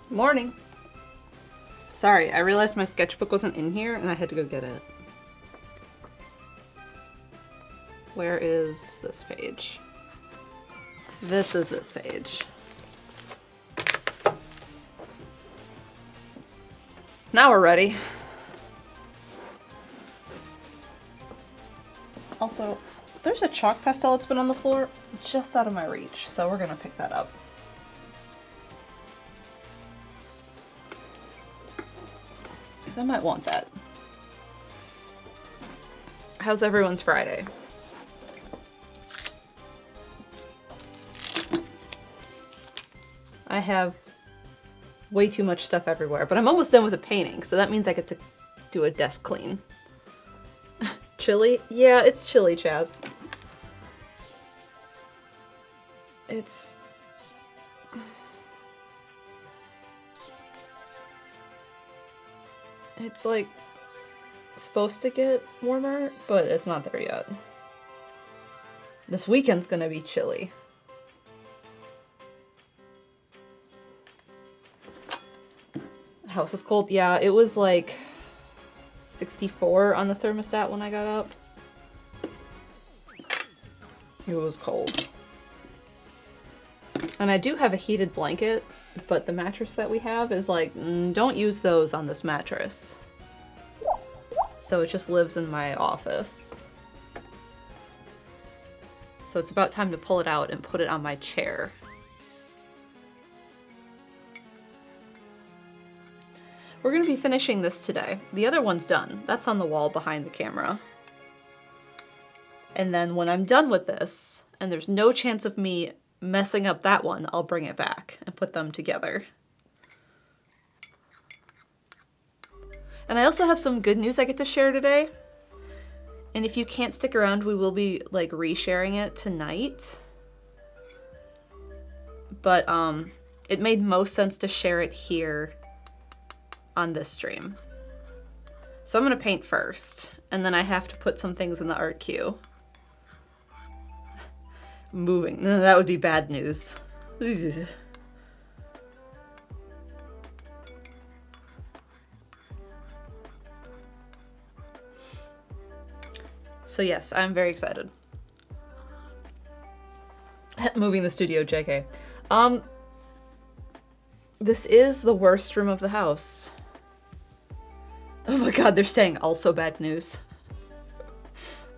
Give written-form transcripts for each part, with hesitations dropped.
Morning. Sorry, I realized my sketchbook wasn't in here and I had to go get it. Where is this page? This is this page. Now we're ready. Also, there's a chalk pastel that's been on the floor just out of my reach, so we're gonna pick that up. I might want that. How's everyone's Friday? I have way too much stuff everywhere, but I'm almost done with the painting, so that means I get to do a desk clean. Chilly? Yeah, it's chilly, Chaz. It's like supposed to get warmer, but it's not there yet. This weekend's gonna be chilly. House is cold. Yeah, it was like 64 on the thermostat when I got up. It was cold. And I do have a heated blanket, but the mattress that we have is like, don't use those on this mattress. So it just lives in my office. So it's about time to pull it out and put it on my chair. We're gonna be finishing this today. The other one's done. That's on the wall behind the camera. And then when I'm done with this, and there's no chance of me messing up that one, I'll bring it back and put them together. And I also have some good news I get to share today. And if you can't stick around, we will be like resharing it tonight. But it made most sense to share it here on this stream. So I'm gonna paint first, and then I have to put some things in the art queue. Moving. That would be bad news. Ugh. So yes, I'm very excited. Moving the studio, JK. This is the worst room of the house. Oh my god, they're staying. Also bad news.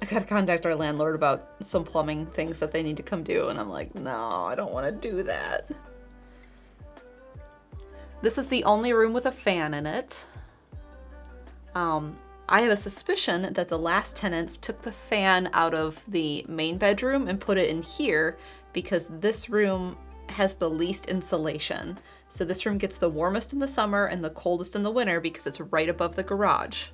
I gotta contact our landlord about some plumbing things that they need to come do, and I'm like, no, I don't want to do that. This is the only room with a fan in it. I have a suspicion that the last tenants took the fan out of the main bedroom and put it in here because this room has the least insulation. So this room gets the warmest in the summer and the coldest in the winter because it's right above the garage.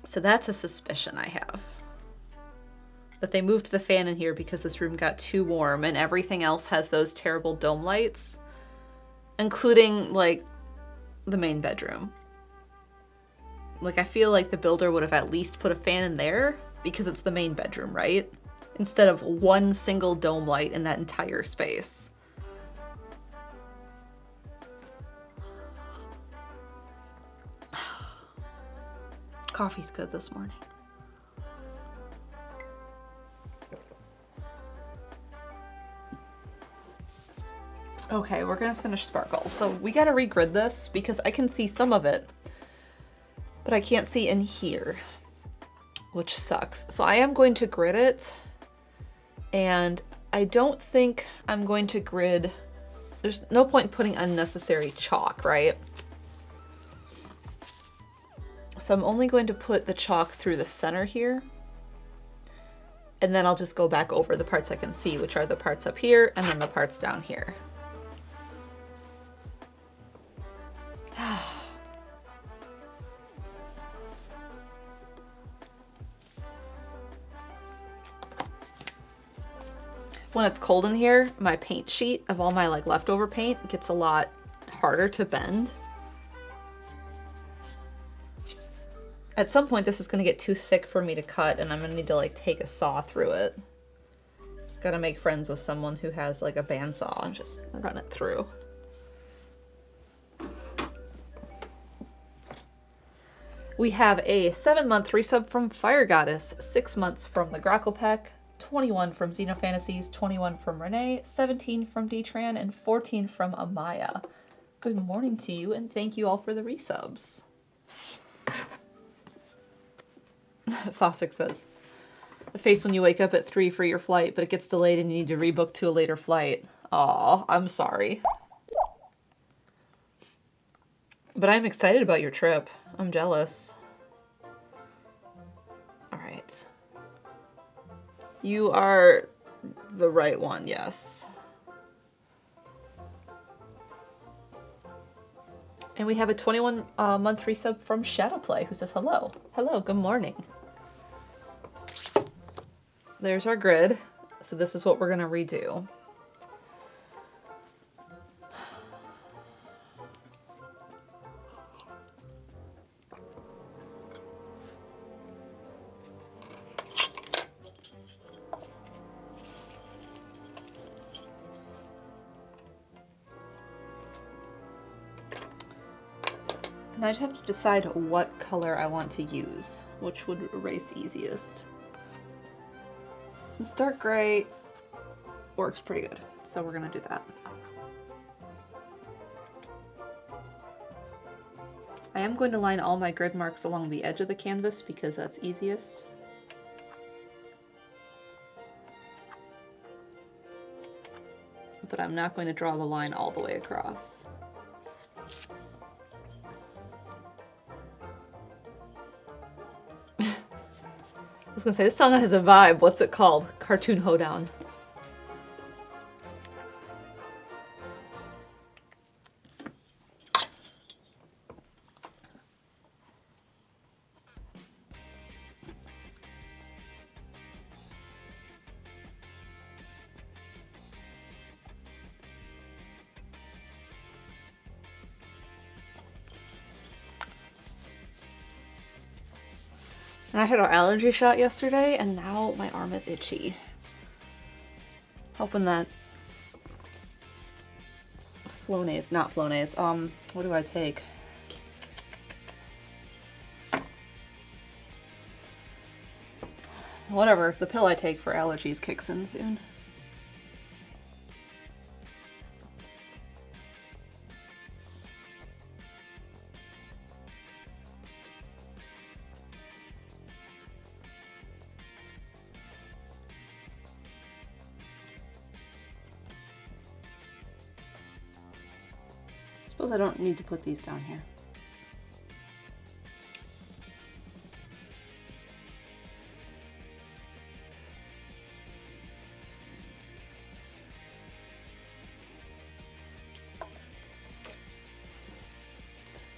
So that's a suspicion I have. That they moved the fan in here because this room got too warm and everything else has those terrible dome lights, including like the main bedroom. Like I feel like the builder would have at least put a fan in there because it's the main bedroom, right? Instead of one single dome light in that entire space. Coffee's good this morning. Okay, we're gonna finish Sparkle. So we gotta regrid this because I can see some of it, but I can't see in here, which sucks. So I am going to grid it, and I don't think I'm going to grid. There's no point in putting unnecessary chalk, right? So I'm only going to put the chalk through the center here. And then I'll just go back over the parts I can see, which are the parts up here and then the parts down here. When it's cold in here, my paint sheet of all my like leftover paint gets a lot harder to bend. At some point this is gonna get too thick for me to cut and I'm gonna need to like take a saw through it. Gotta make friends with someone who has like a bandsaw and just run it through. We have a 7-month resub from Fire Goddess, 6 months from the Grackle Pack, 21 from Xenofantasies, 21 from Renee, 17 from Detran, and 14 from Amaya. Good morning to you, and thank you all for the resubs. Fossick says, the face when you wake up at 3 for your flight, but it gets delayed and you need to rebook to a later flight. Aw, I'm sorry. But I'm excited about your trip. I'm jealous. Alright. You are the right one, yes. And we have a 21-month resub from Shadowplay, who says hello. Hello, good morning. There's our grid. So this is what we're gonna redo. And I just have to decide what color I want to use, which would erase easiest. This dark gray works pretty good, so we're gonna do that. I am going to line all my grid marks along the edge of the canvas because that's easiest. But I'm not going to draw the line all the way across. I was gonna say, this song has a vibe. What's it called? Cartoon Hoedown. And I had an allergy shot yesterday, and now my arm is itchy. Hoping that Flonase, not Flonase, what do I take? Whatever, the pill I take for allergies kicks in soon. Suppose I don't need to put these down here.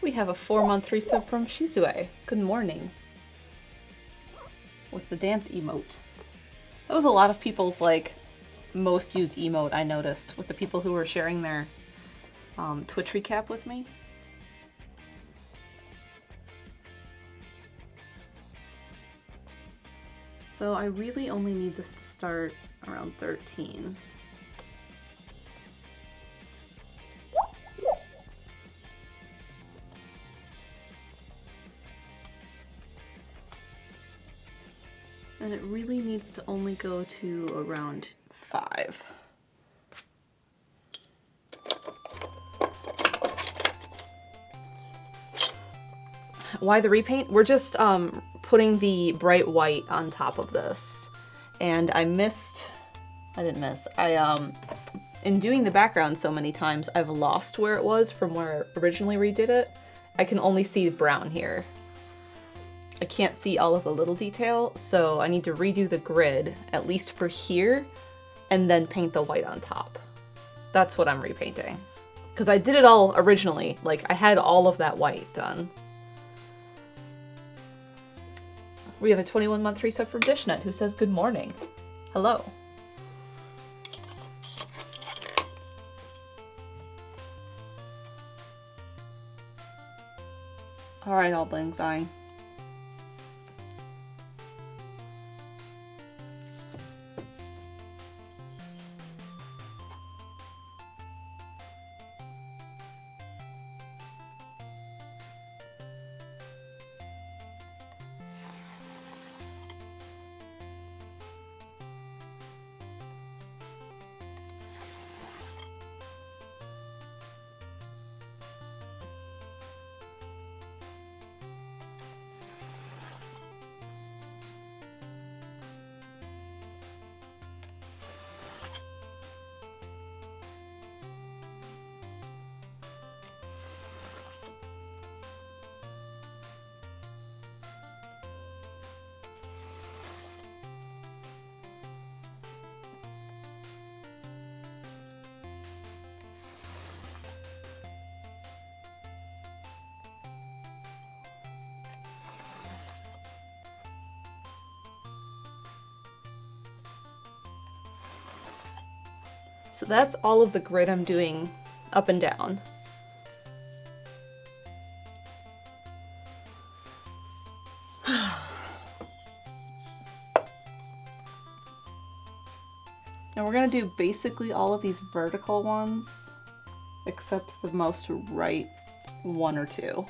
We have a 4-month resub from Shizue. Good morning. With the dance emote. That was a lot of people's like most used emote I noticed with the people who were sharing their Twitch recap with me. So I really only need this to start around 13. And it really needs to only go to around 5. Why the repaint? We're just putting the bright white on top of this. And I didn't miss. In doing the background so many times, I've lost where it was from where I originally redid it. I can only see brown here. I can't see all of the little detail, so I need to redo the grid, at least for here, and then paint the white on top. That's what I'm repainting. Because I did it all originally, like I had all of that white done. We have a 21-month resub from Dishnet who says good morning. Hello. Alright, All Bling Sying. So that's all of the grid I'm doing up and down. And we're gonna do basically all of these vertical ones, except the most right one or two.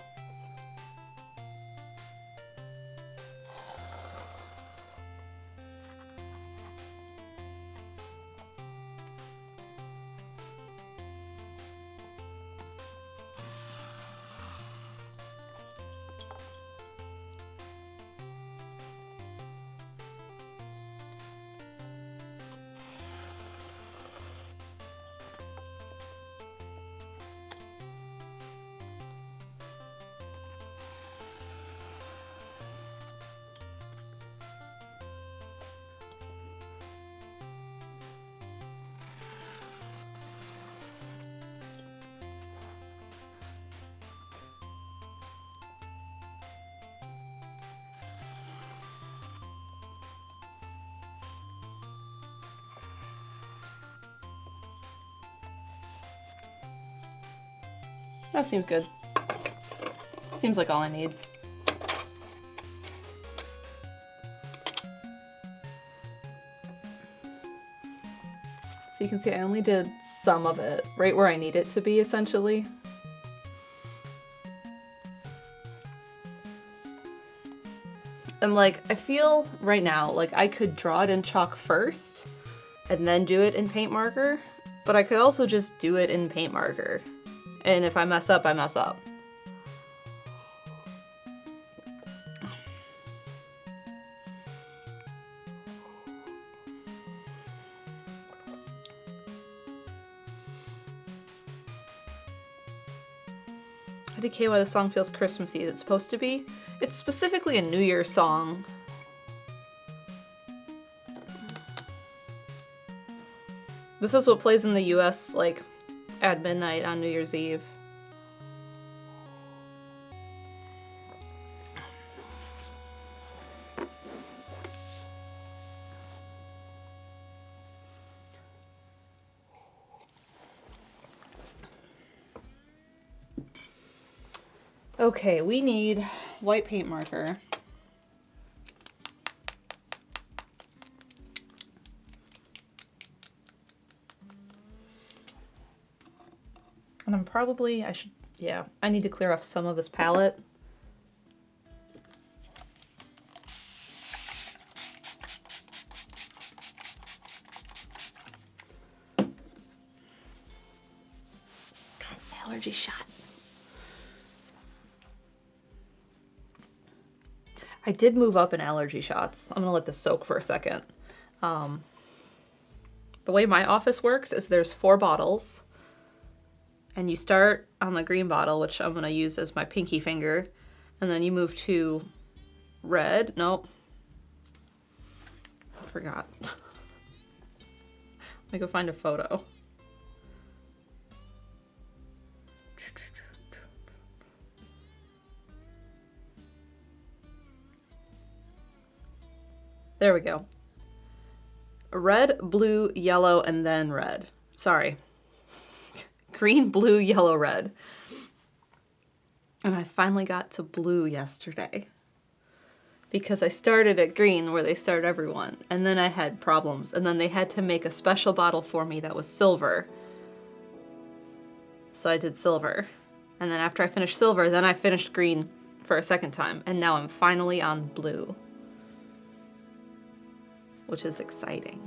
That seems good. Seems like all I need. So you can see I only did some of it, right where I need it to be, essentially. And like, I feel right now like I could draw it in chalk first and then do it in paint marker, but I could also just do it in paint marker. And if I mess up, I mess up. IDK why the song feels Christmassy. It's supposed to be. It's specifically a New Year's song. This is what plays in the US like at midnight on New Year's Eve. Okay, we need white paint marker. And I'm probably, I need to clear off some of this palette. God, allergy shot. I did move up in allergy shots. I'm gonna let this soak for a second. The way my office works is there's 4 bottles. And you start on the green bottle, which I'm gonna use as my pinky finger, and then you move to red. Nope. I forgot. Let me go find a photo. There we go. Red, blue, yellow, and then red. Sorry. Green, blue, yellow, red. And I finally got to blue yesterday. Because I started at green where they start everyone. And then I had problems. And then they had to make a special bottle for me that was silver. So I did silver. And then after I finished silver, then I finished green for a second time. And now I'm finally on blue. Which is exciting.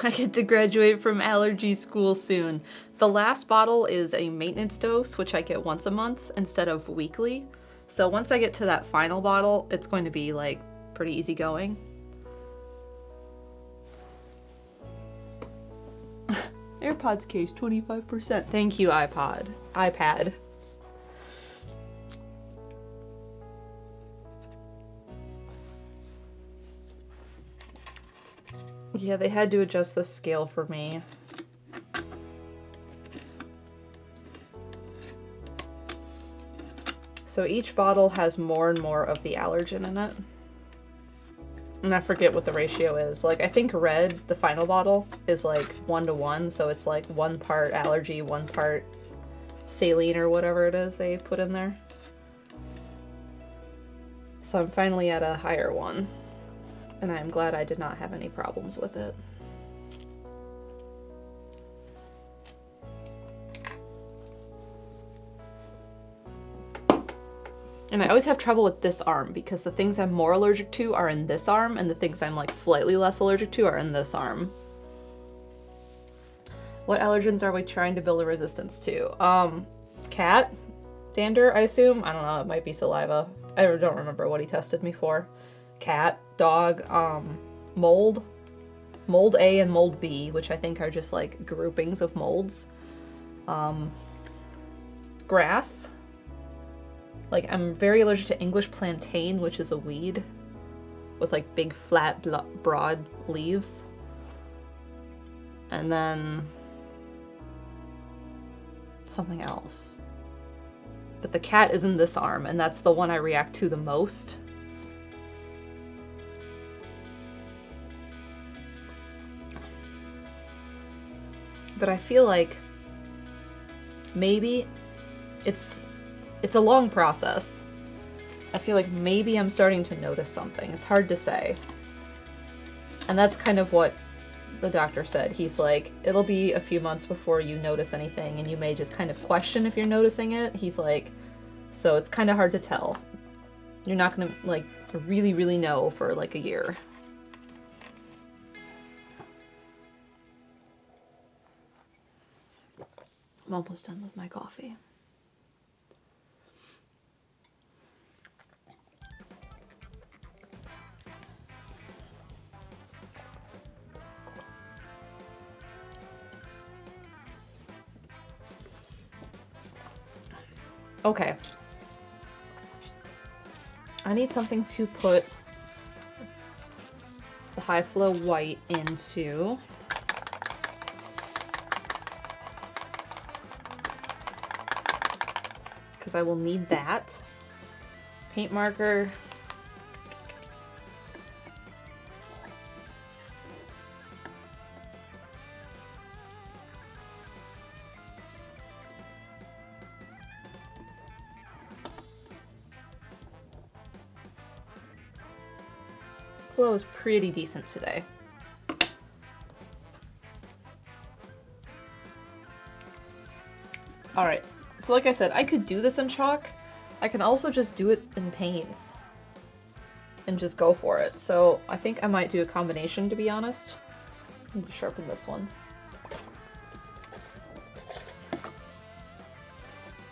I get to graduate from allergy school soon. The last bottle is a maintenance dose, which I get once a month instead of weekly. So once I get to that final bottle, it's going to be like pretty easy going. AirPods case 25%. Thank you, iPad. Yeah, they had to adjust the scale for me. So So each bottle has more and more of the allergen in it. And I forget what the ratio is. Like, I think red, the final bottle, is like 1-to-1. So it's like 1 part allergy, 1 part saline or whatever it is they put in there. So I'm finally at a higher one. And I'm glad I did not have any problems with it. And I always have trouble with this arm because the things I'm more allergic to are in this arm and the things I'm like slightly less allergic to are in this arm. What allergens are we trying to build a resistance to? Cat? Dander, I assume? I don't know, it might be saliva. I don't remember what he tested me for. Cat, dog, mold. Mold A and mold B, which I think are just like groupings of molds. Grass. Like, I'm very allergic to English plantain, which is a weed with like big, flat, broad leaves. And then something else. But the cat is in this arm, and that's the one I react to the most. But I feel like maybe it's a long process. I feel like maybe I'm starting to notice something. It's hard to say. And that's kind of what the doctor said. He's like, it'll be a few months before you notice anything, and you may just kind of question if you're noticing it. He's like, so it's kind of hard to tell. You're not gonna like really, really know for like a year. I'm almost done with my coffee. Okay. I need something to put the high flow white into. Because I will need that. Paint marker. Flow is pretty decent today. Alright, so like I said, I could do this in chalk. I can also just do it in paints and just go for it. So I think I might do a combination, to be honest. Let me sharpen this one.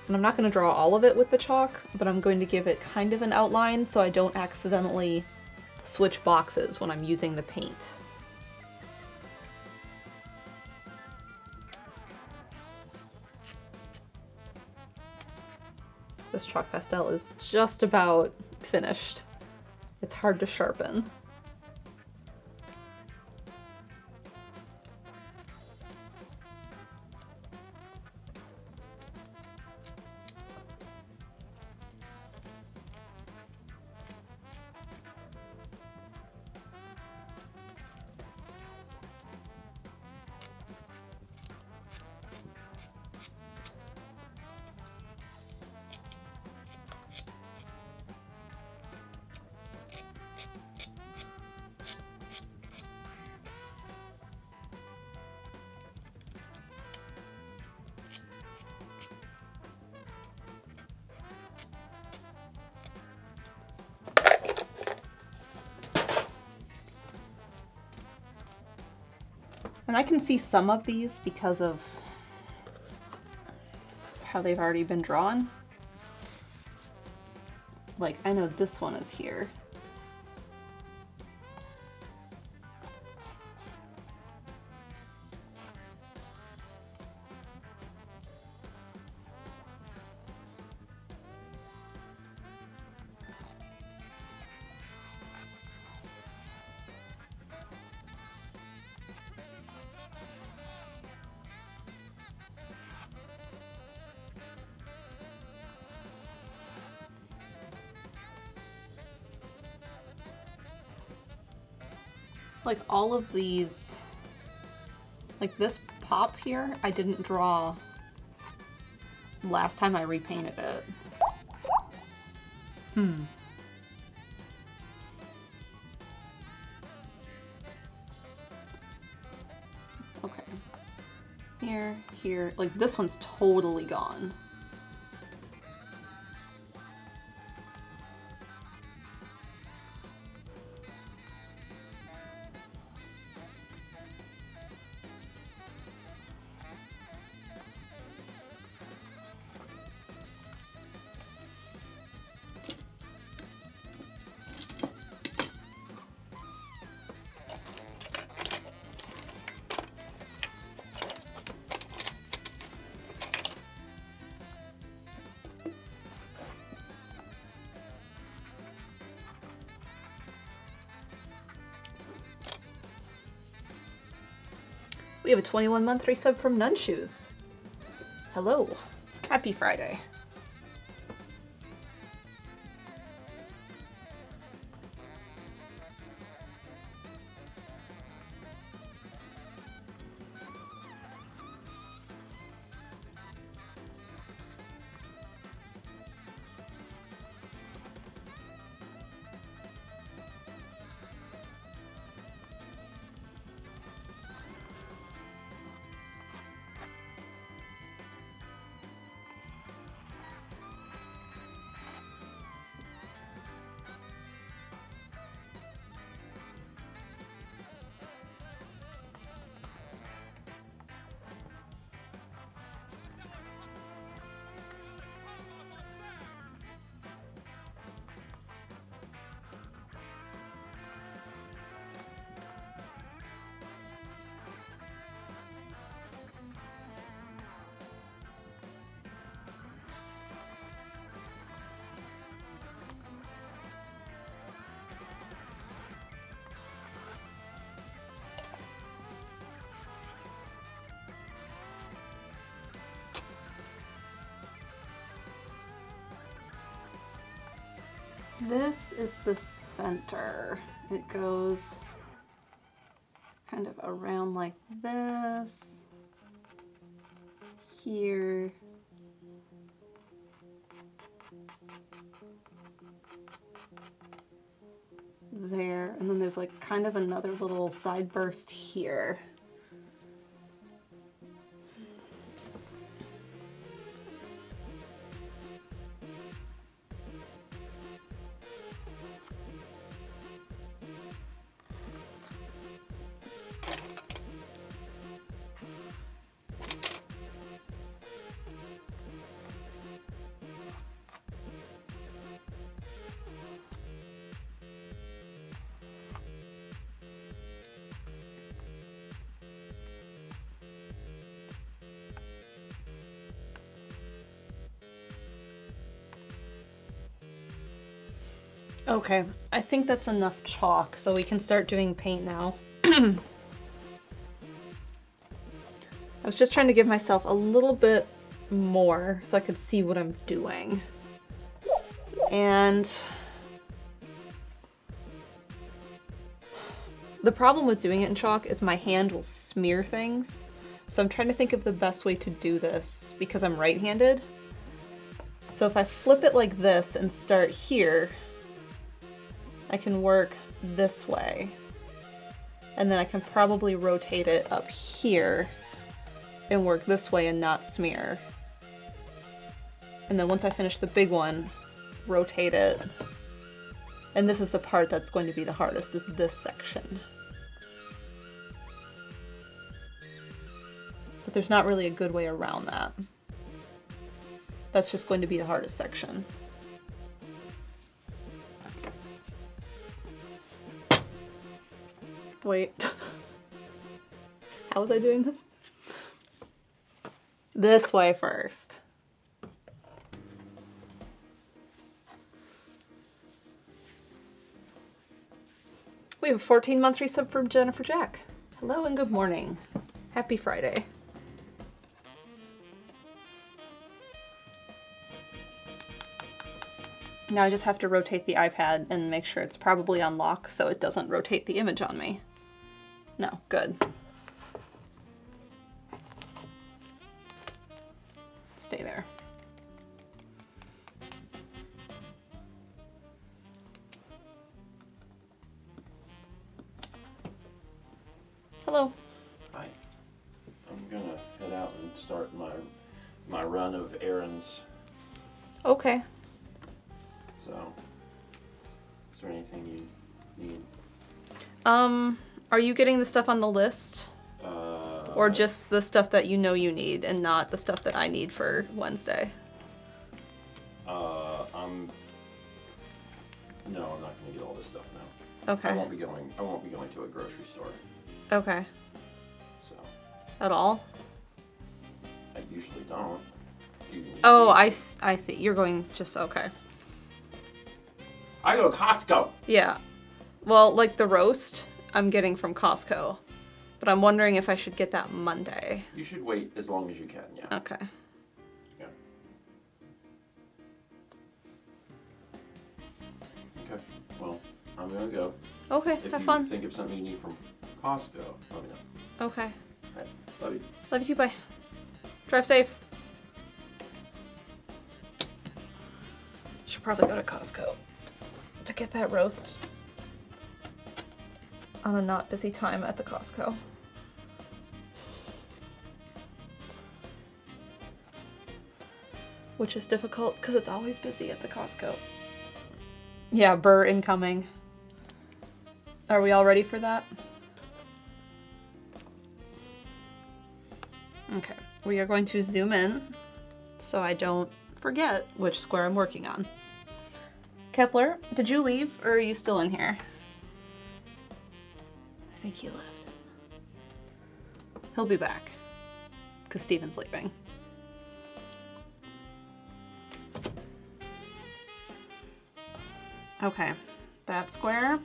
And I'm not going to draw all of it with the chalk, but I'm going to give it kind of an outline so I don't accidentally switch boxes when I'm using the paint. This chalk pastel is just about finished. It's hard to sharpen. And I can see some of these because of how they've already been drawn. Like, I know this one is here. like all of these, like this pop here, I didn't draw last time I repainted it. Okay. Here, like this one's totally gone. We have a 21-month resub from Nunshoes. Hello. Happy Friday. This is the center. It goes kind of around like this, here, there, and then there's like kind of another little side burst here. Okay, I think that's enough chalk, so we can start doing paint now. I was just trying to give myself a little bit more so I could see what I'm doing. And the problem with doing it in chalk is my hand will smear things. So I'm trying to think of the best way to do this because I'm right-handed. So if I flip it like this and start here, I can work this way. And then I can probably rotate it up here and work this way and not smear. And then once I finish the big one, rotate it. And this is the part that's going to be the hardest, is this section. But there's not really a good way around that. That's just going to be the hardest section. Wait. How was I doing this? This way first. We have a 14-month resub from Jennifer Jack. Hello and good morning. Happy Friday. Now I just have to rotate the iPad and make sure it's probably on lock so it doesn't rotate the image on me. No, good. Stay there. Hello. Hi. I'm gonna head out and start my run of errands. Okay. So, is there anything you need? Are you getting the stuff on the list? Or just the stuff that you know you need and not the stuff that I need for Wednesday? No, I'm not gonna get all this stuff now. Okay. I won't be going to a grocery store. Okay. So. At all? I usually don't. You need Oh, me. I see. You're going just okay. I go to Costco. Yeah. Well, like the roast, I'm getting from Costco. But I'm wondering if I should get that Monday. You should wait as long as you can, yeah. Okay. Yeah. Okay. Well, I'm gonna go. Okay, If have you fun. think of something you need from Costco, let me know. Okay. All right. Love you. Love you too, bye. Drive safe. Should probably go to Costco to get that roast on a not busy time at the Costco. Which is difficult because it's always busy at the Costco. Yeah, Burr incoming. Are we all ready for that? Okay, we are going to zoom in so I don't forget which square I'm working on. Kepler, did you leave or are you still in here? I think he left. He'll be back because Steven's leaving. Okay, that square.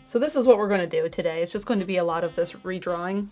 So this is what we're going to do today. It's just going to be a lot of this redrawing.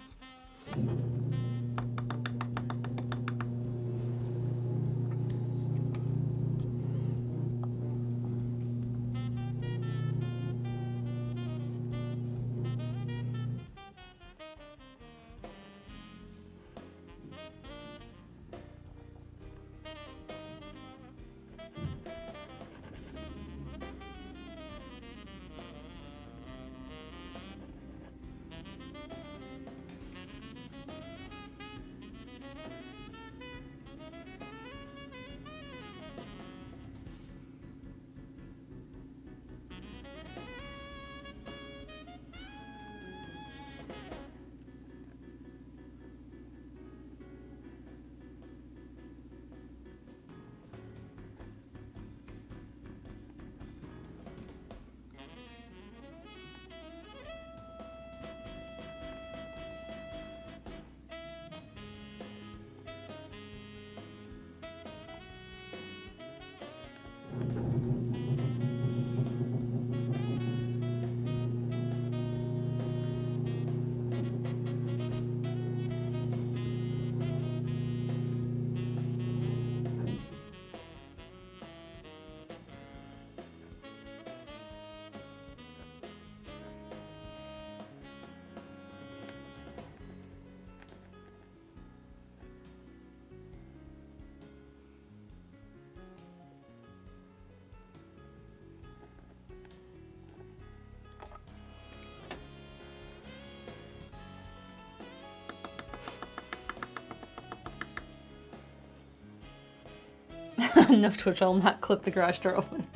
No, Twitch, I'll not clip the garage door open.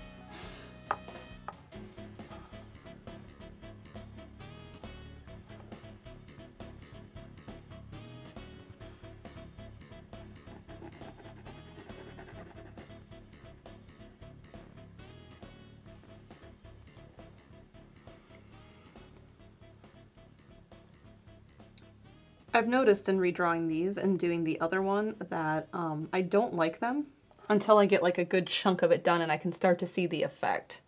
I've noticed in redrawing these and doing the other one that I don't like them until I get like a good chunk of it done and I can start to see the effect.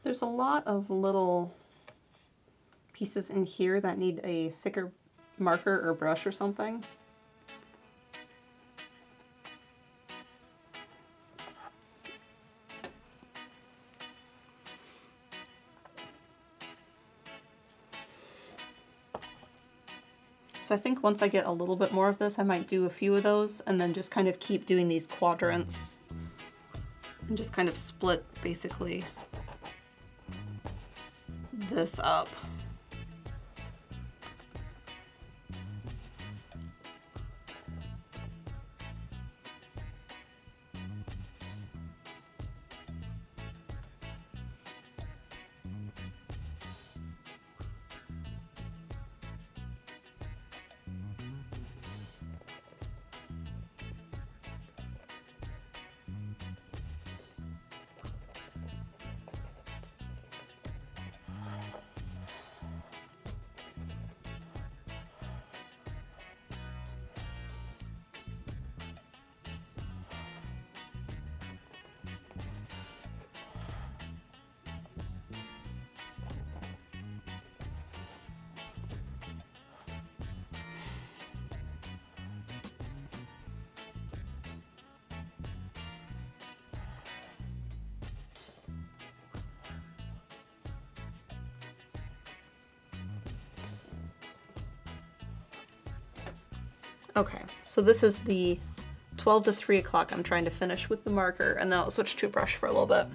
There's a lot of little pieces in here that need a thicker marker or brush or something. So I think once I get a little bit more of this, I might do a few of those and then just kind of keep doing these quadrants and just kind of split basically this up. Okay, so this is the 12 to 3 o'clock I'm trying to finish with the marker, and then I'll switch to a brush for a little bit.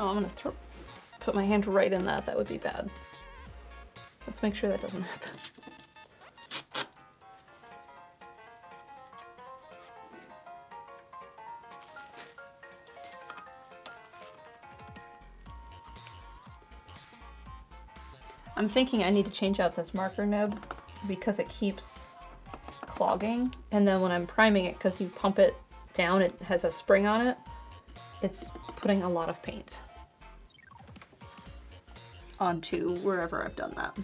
Oh, I'm gonna put my hand right in that. That would be bad. Let's make sure that doesn't happen. I'm thinking I need to change out this marker nib because it keeps clogging, and then when I'm priming it, because you pump it down, it has a spring on it, it's putting a lot of paint onto wherever I've done that.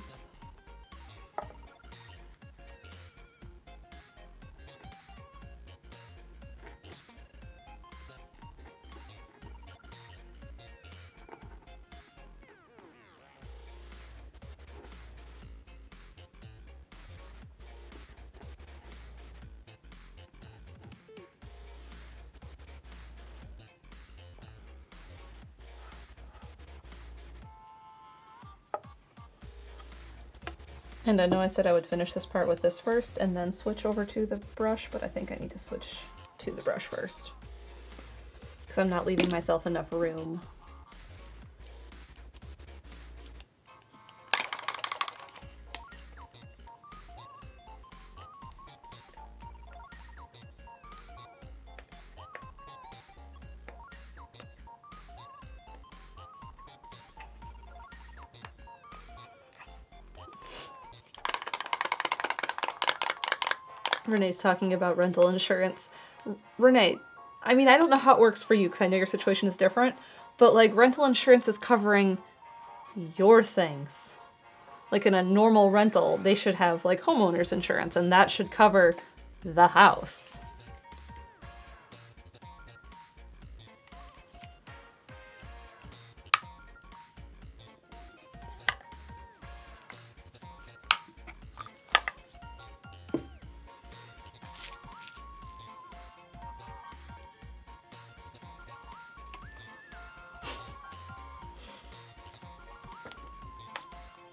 And I know I said I would finish this part with this first and then switch over to the brush, but I think I need to switch to the brush first because I'm not leaving myself enough room. Renee's talking about rental insurance. Renee, I mean, I don't know how it works for you because I know your situation is different, but like rental insurance is covering your things. Like in a normal rental, they should have like homeowner's insurance and that should cover the house.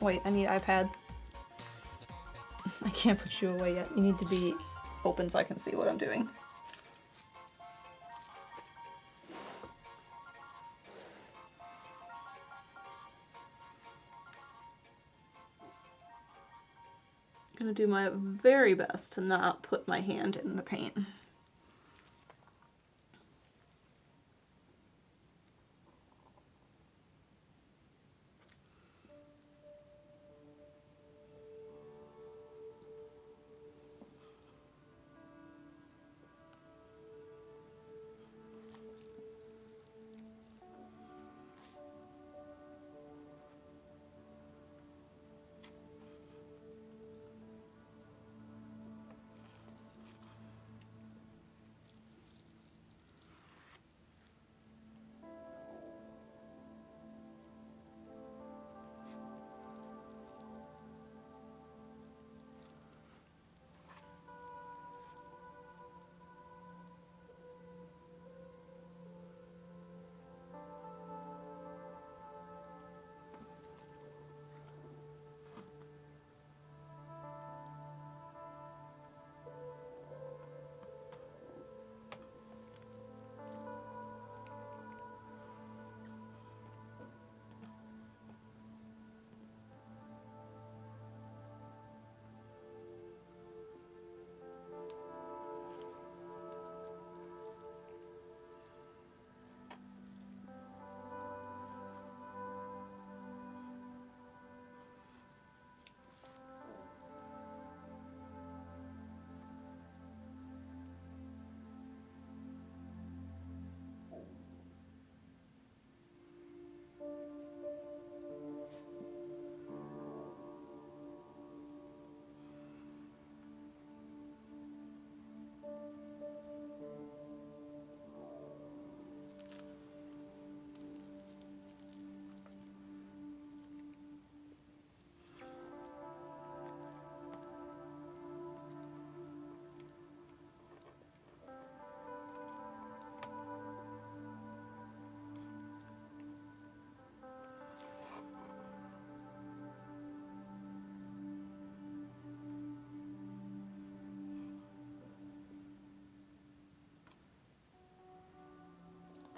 Wait, I need iPad. I can't put you away yet. You need to be open so I can see what I'm doing. I'm gonna do my very best to not put my hand in the paint.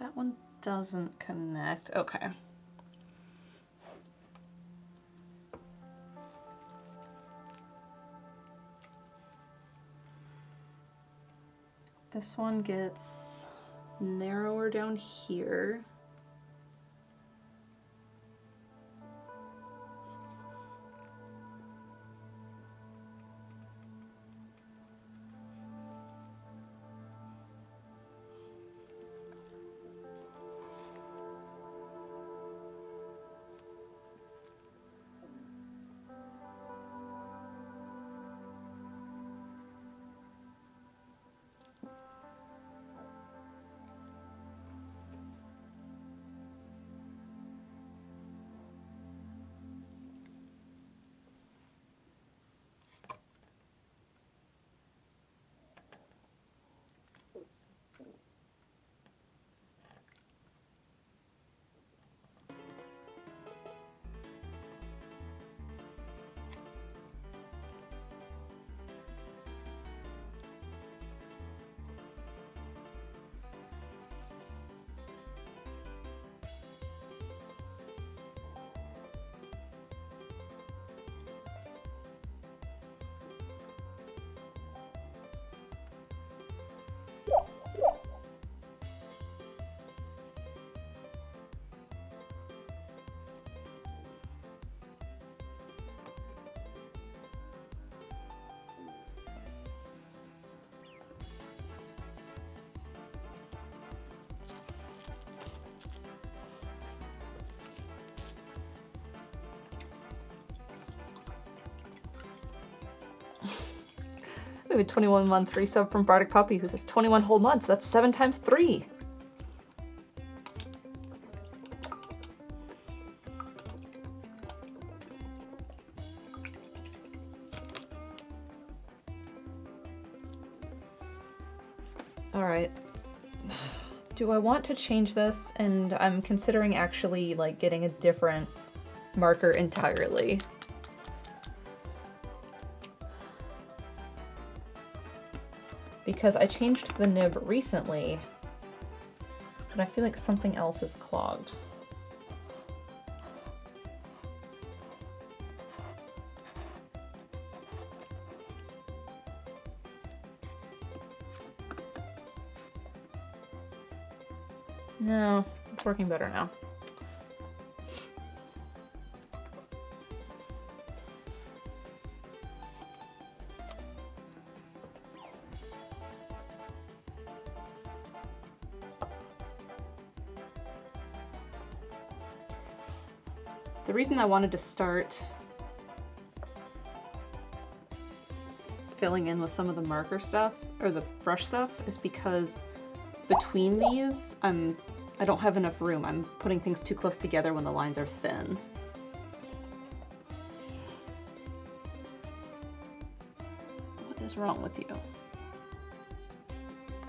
That one doesn't connect. Okay. This one gets narrower down here. We have a 21-month resub from Bardic Puppy who says 21 whole months. That's 7 times 3. Alright. Do I want to change this? And I'm considering actually like getting a different marker entirely. Because I changed the nib recently, but I feel like something else is clogged. No, it's working better now. The reason I wanted to start filling in with some of the marker stuff, or the brush stuff, is because between these, I don't have enough room. I'm putting things too close together when the lines are thin. What is wrong with you?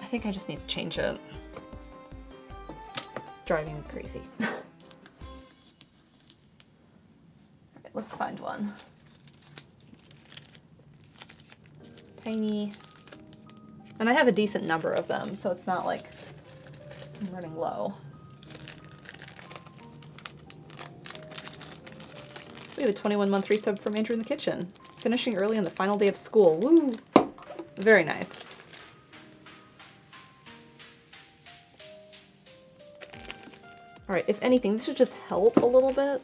I think I just need to change it. It's driving me crazy. Let's find one. Tiny. And I have a decent number of them, so it's not like I'm running low. We have a 21-month resub from Andrew in the Kitchen. Finishing early on the final day of school. Woo! Very nice. Alright, if anything, this should just help a little bit.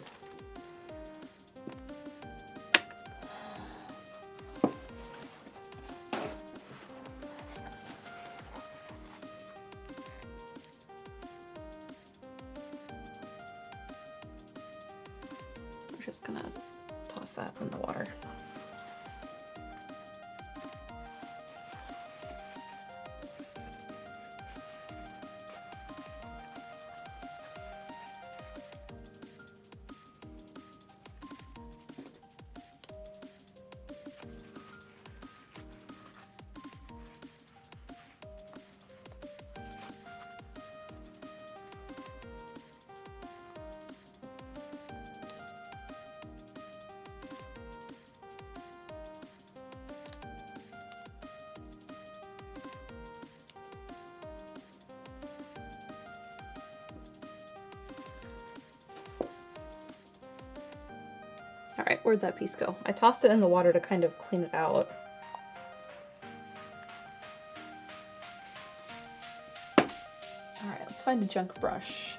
Just gonna toss that in the water. Where'd that piece go? I tossed it in the water to kind of clean it out. Alright, let's find a junk brush.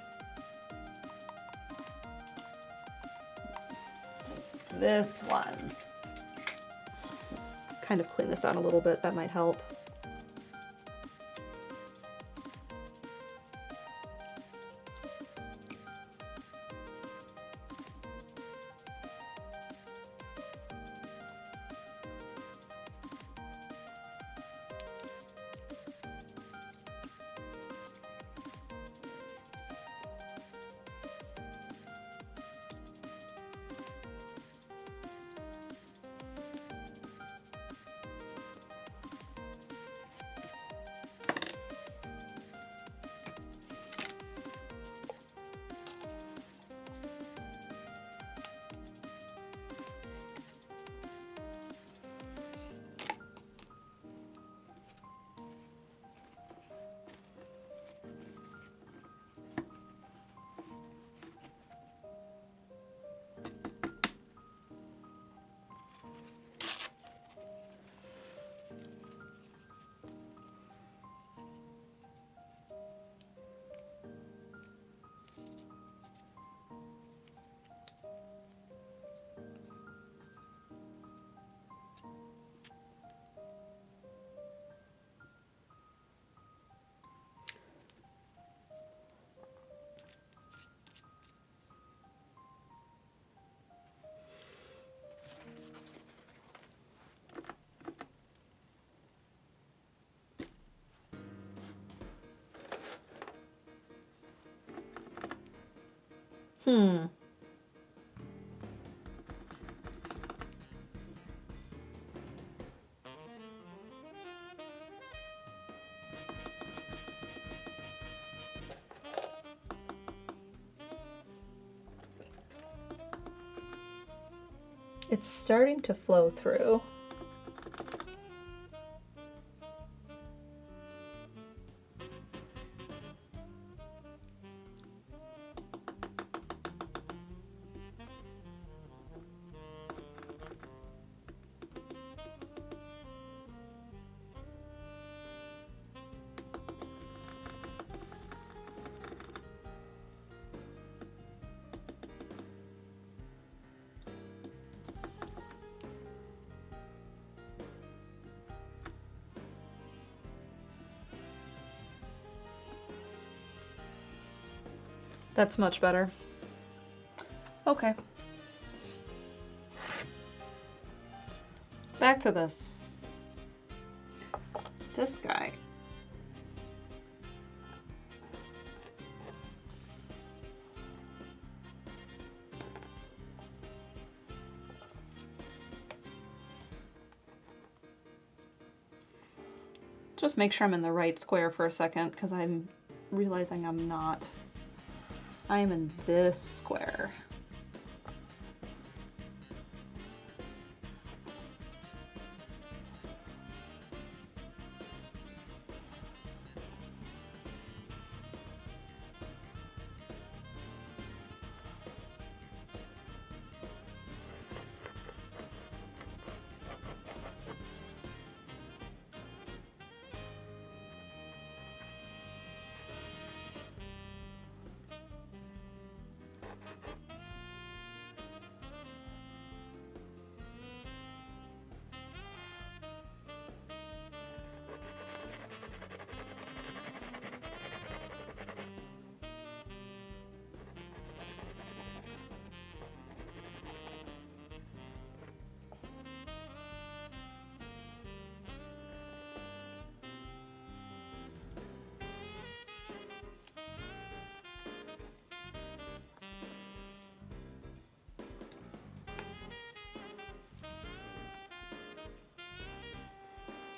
This one. Kind of clean this out a little bit, that might help. It's starting to flow through. That's much better. Okay. Back to this. This guy. Just make sure I'm in the right square for a second, because I'm realizing I'm not. I am in this square.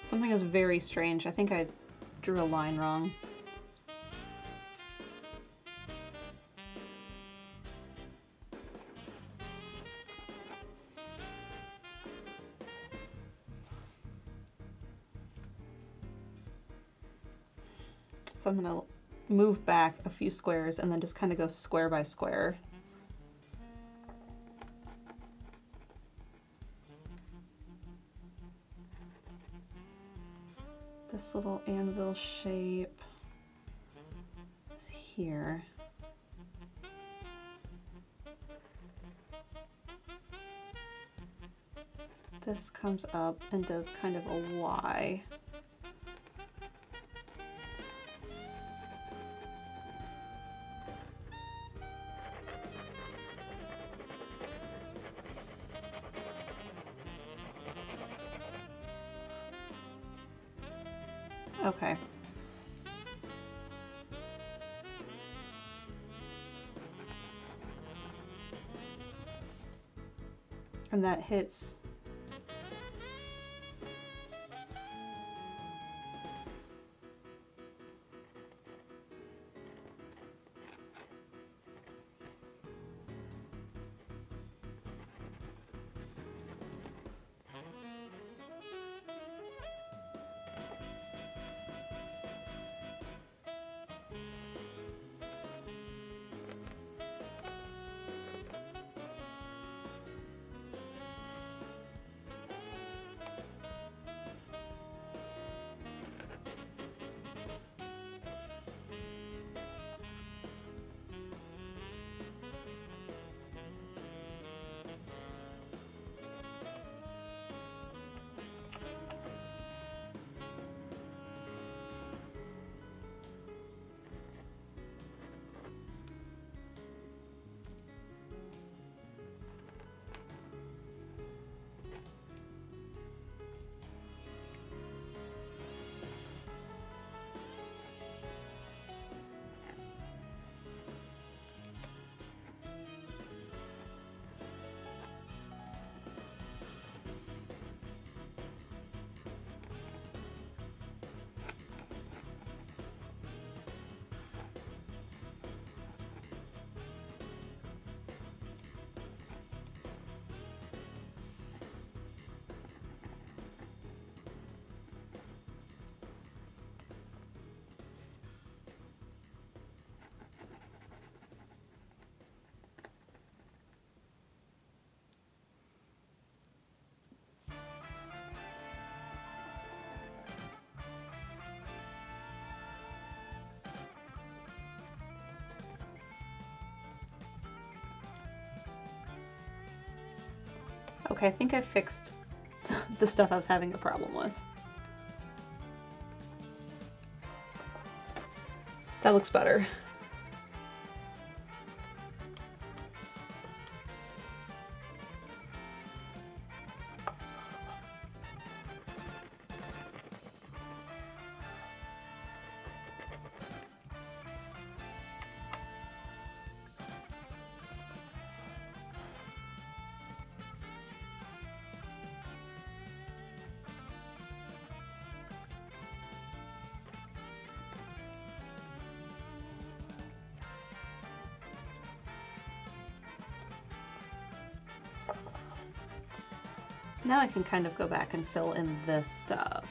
Something is very strange. I think I drew a line wrong. So I'm gonna move back a few squares and then just kind of go square by square. this little anvil shape is here. This comes up and does kind of a Y. Okay. And that hits Okay, I think I fixed the stuff I was having a problem with. That looks better. Now I can kind of go back and fill in this stuff.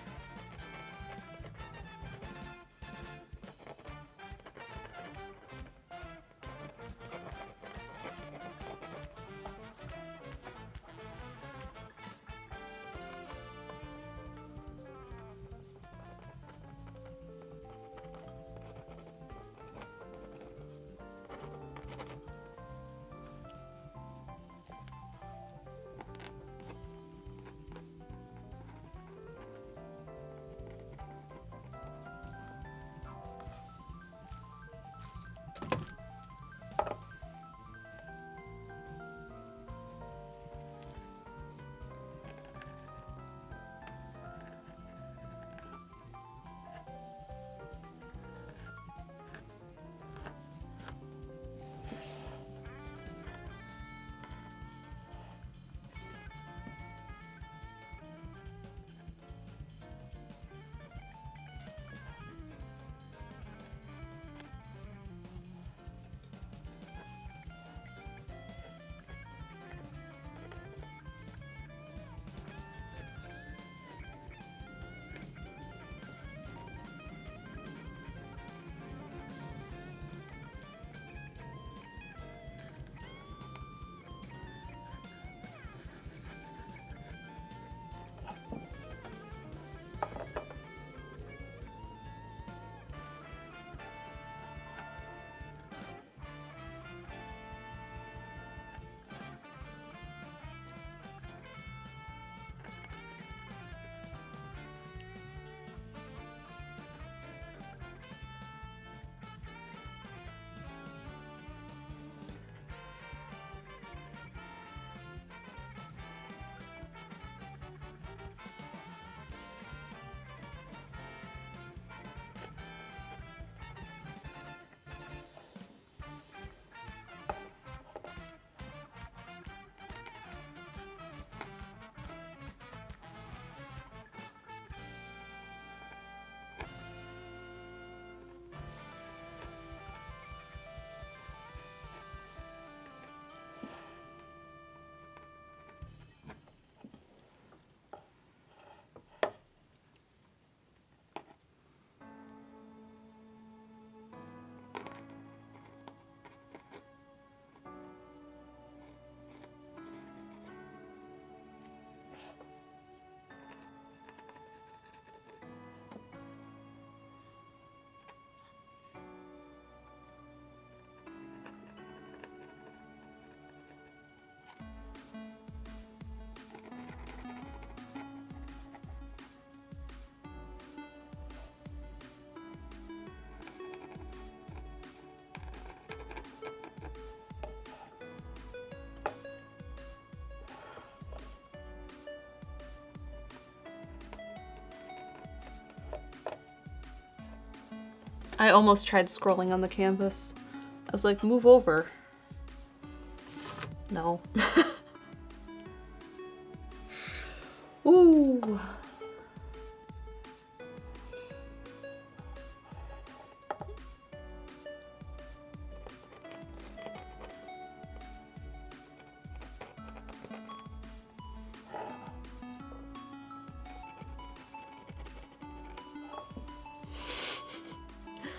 I almost tried scrolling on the canvas. I was like, move over. No. Ooh.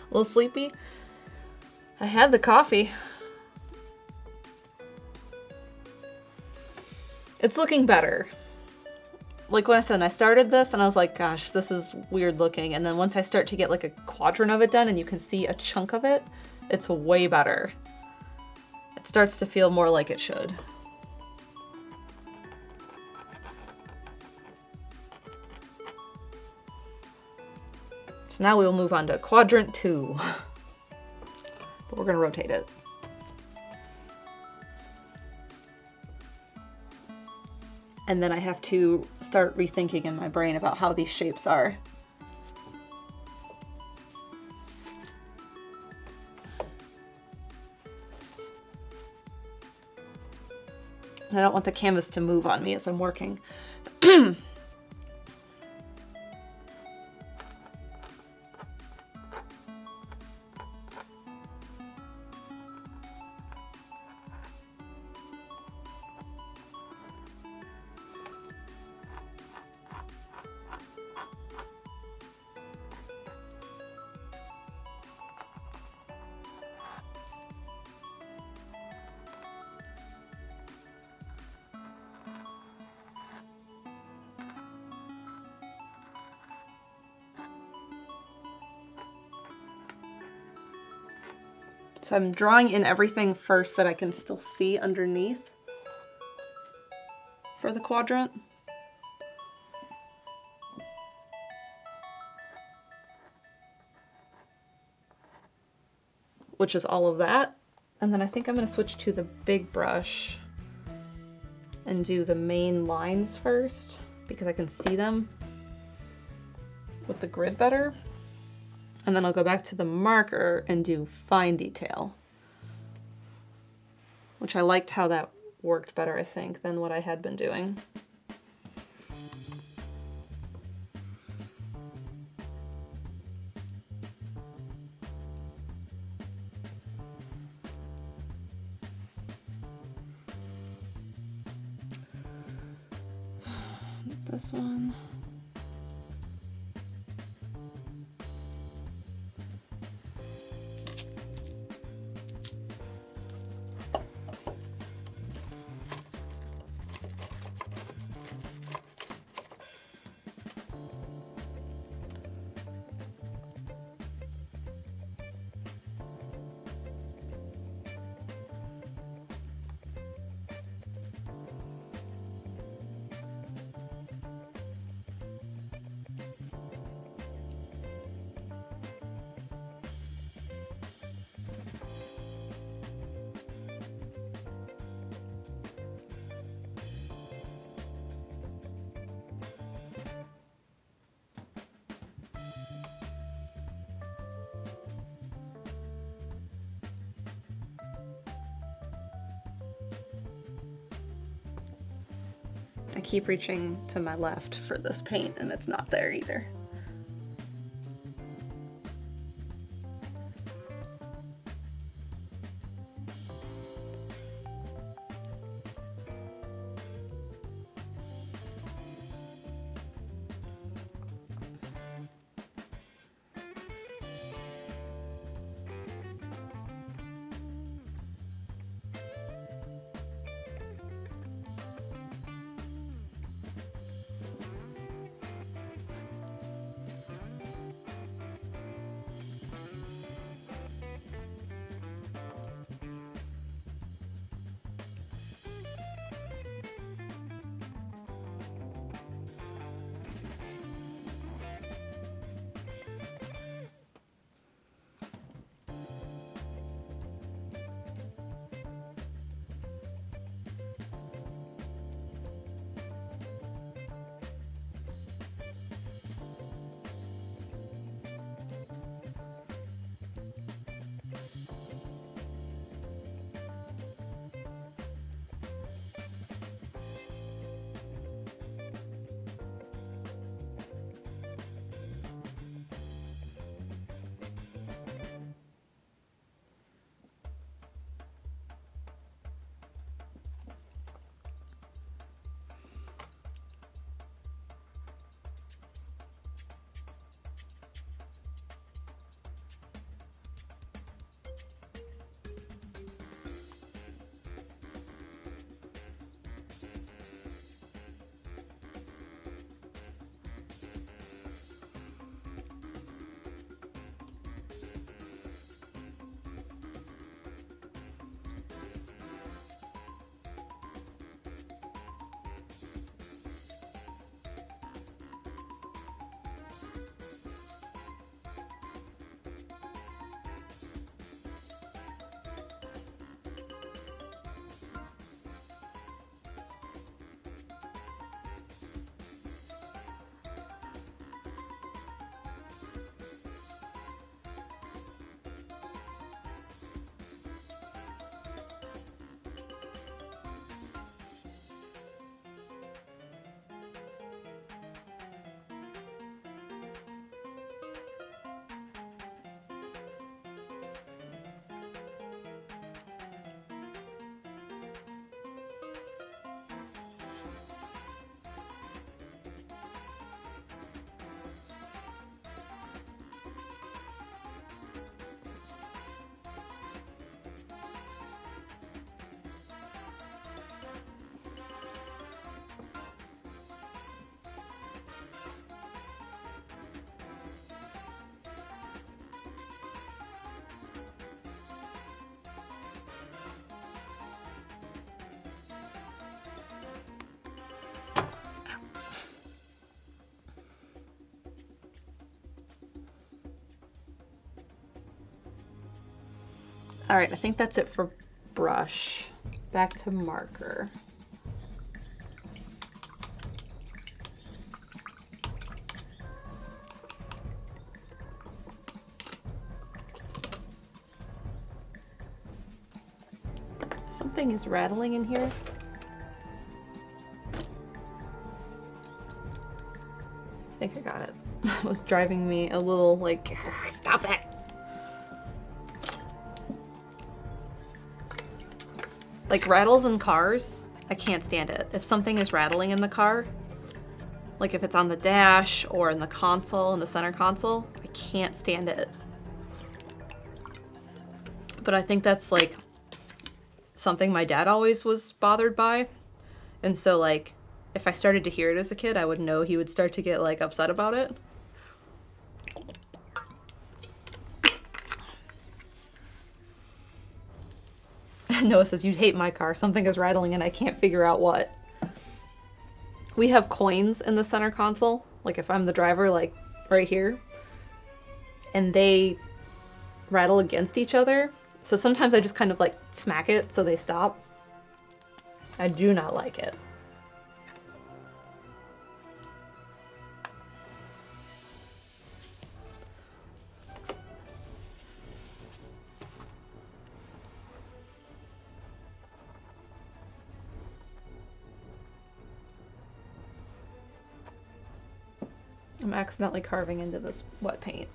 A little sleepy. I had the coffee. It's looking better. Like when I said, I started this and I was like, gosh, this is weird looking. And then once I start to get like a quadrant of it done and you can see a chunk of it, it's way better. It starts to feel more like it should. So now we'll move on to quadrant 2. But we're gonna rotate it. And then I have to start rethinking in my brain about how these shapes are. I don't want the canvas to move on me as I'm working. So I'm drawing in everything first that I can still see underneath for the quadrant. Which is all of that. And then I think I'm going to switch to the big brush and do the main lines first because I can see them with the grid better. And then I'll go back to the marker and do fine detail, which I liked how that worked better, I think, than what I had been doing. This one. I keep reaching to my left for this paint and it's not there either. All right, I think that's it for brush. Back to marker. Something is rattling in here. I think I got it. It was driving me a little like, stop it! Like rattles in cars, I can't stand it. If something is rattling in the car, like if it's on the dash or in the console, in the center console, I can't stand it. But I think that's like something my dad always was bothered by. And so like, if I started to hear it as a kid, I would know he would start to get like upset about it. Noah says, you'd hate my car. Something is rattling and I can't figure out what. We have coins in the center console. Like if I'm the driver, like right here. And they rattle against each other. So sometimes I just kind of like smack it so they stop. I do not like it. I'm accidentally carving into this wet paint.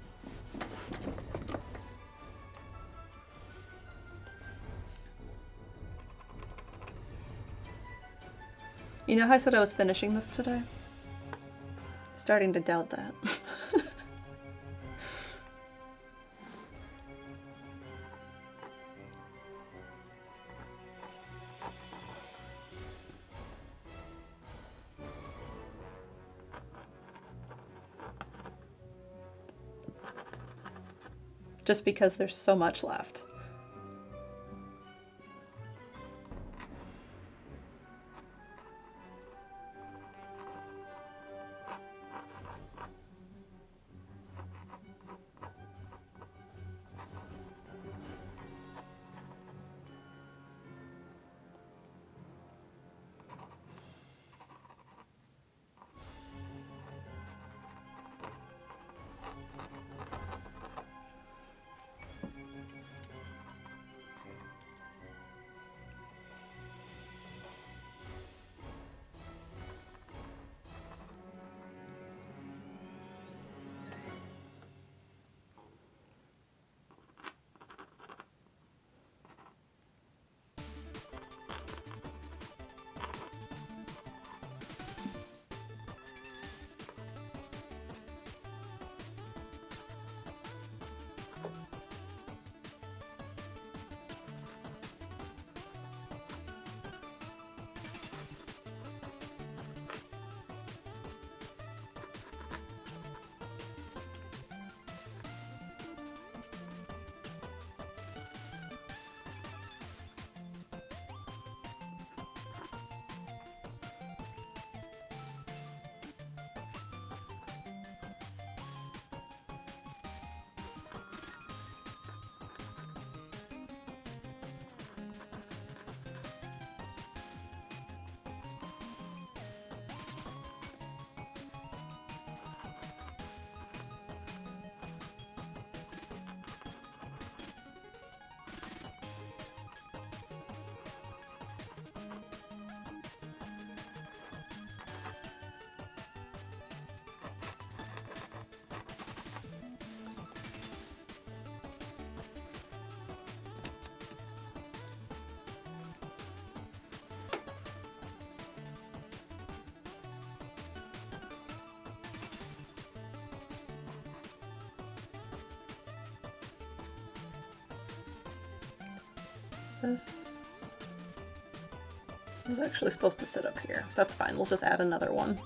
You know how I said I was finishing this today? Starting to doubt that. Just because there's so much left. This was actually supposed to sit up here. That's fine, we'll just add another one.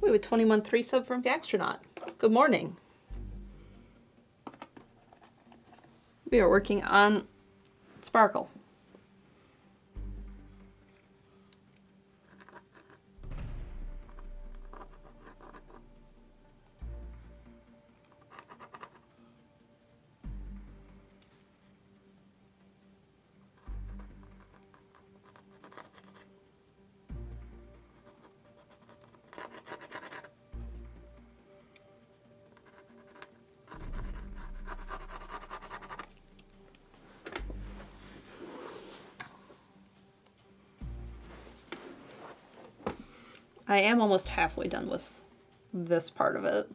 We have a 20-month 3-sub from Gaxtronaut. Good morning. We are working on Sparkle. I am almost halfway done with this part of it.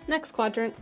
Next quadrant.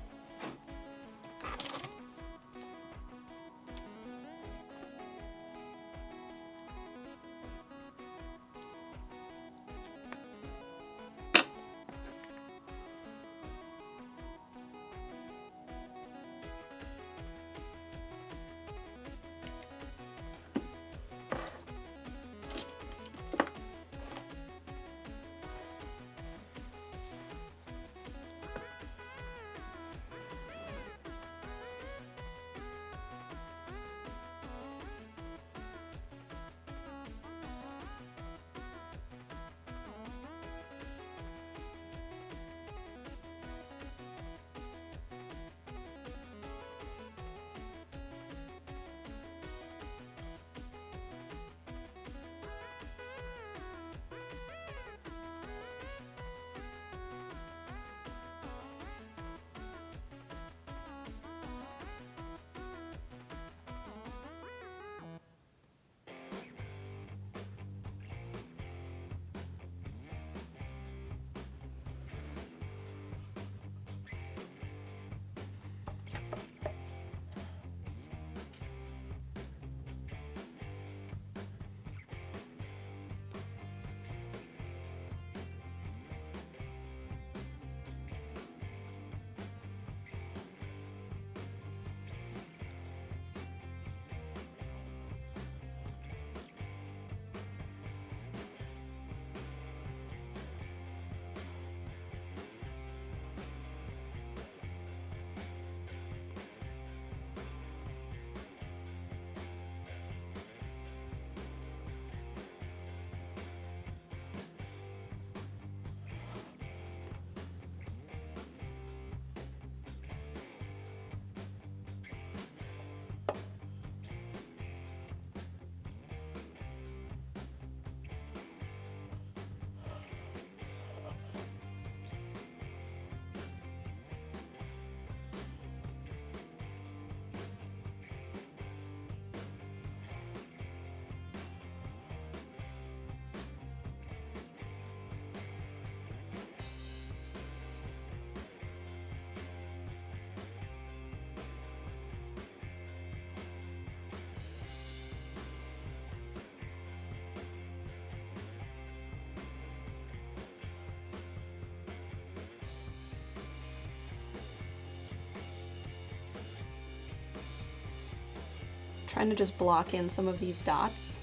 trying to just block in some of these dots,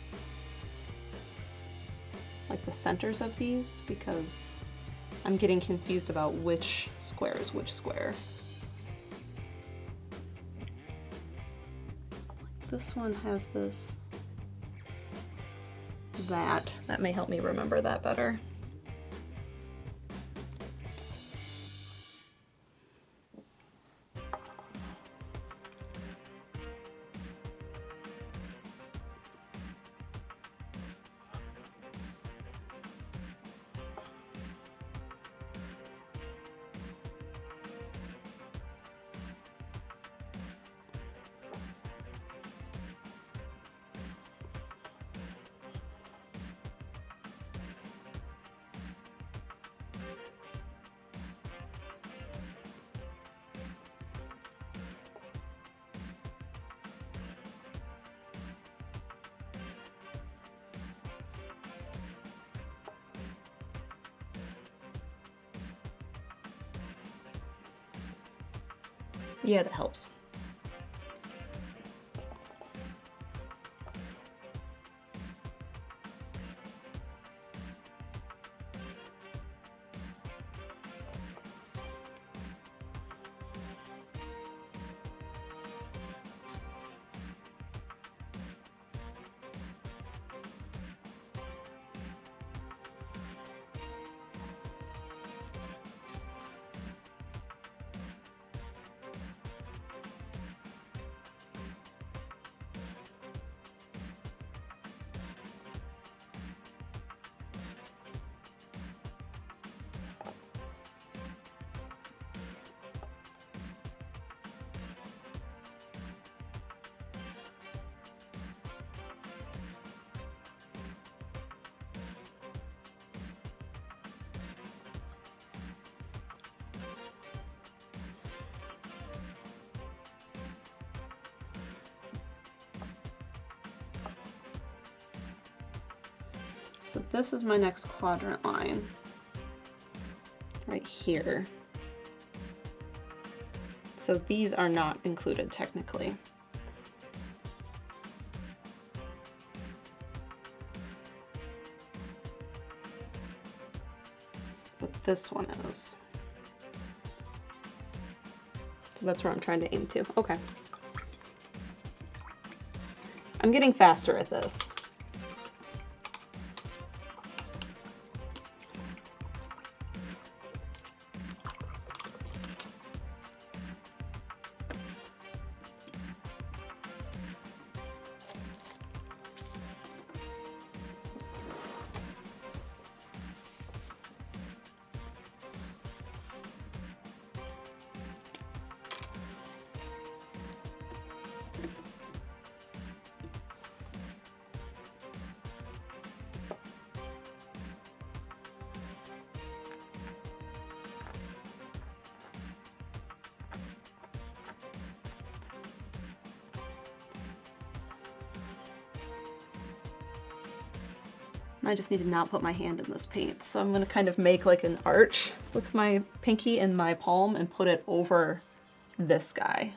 like the centers of these, because I'm getting confused about which square is which square. This one has this, that may help me remember that better. Yeah, that helps. So this is my next quadrant line, right here. So these are not included technically. But this one is. So that's where I'm trying to aim to. Okay. I'm getting faster at this. I just need to not put my hand in this paint. So I'm gonna kind of make like an arch with my pinky and my palm and put it over this guy.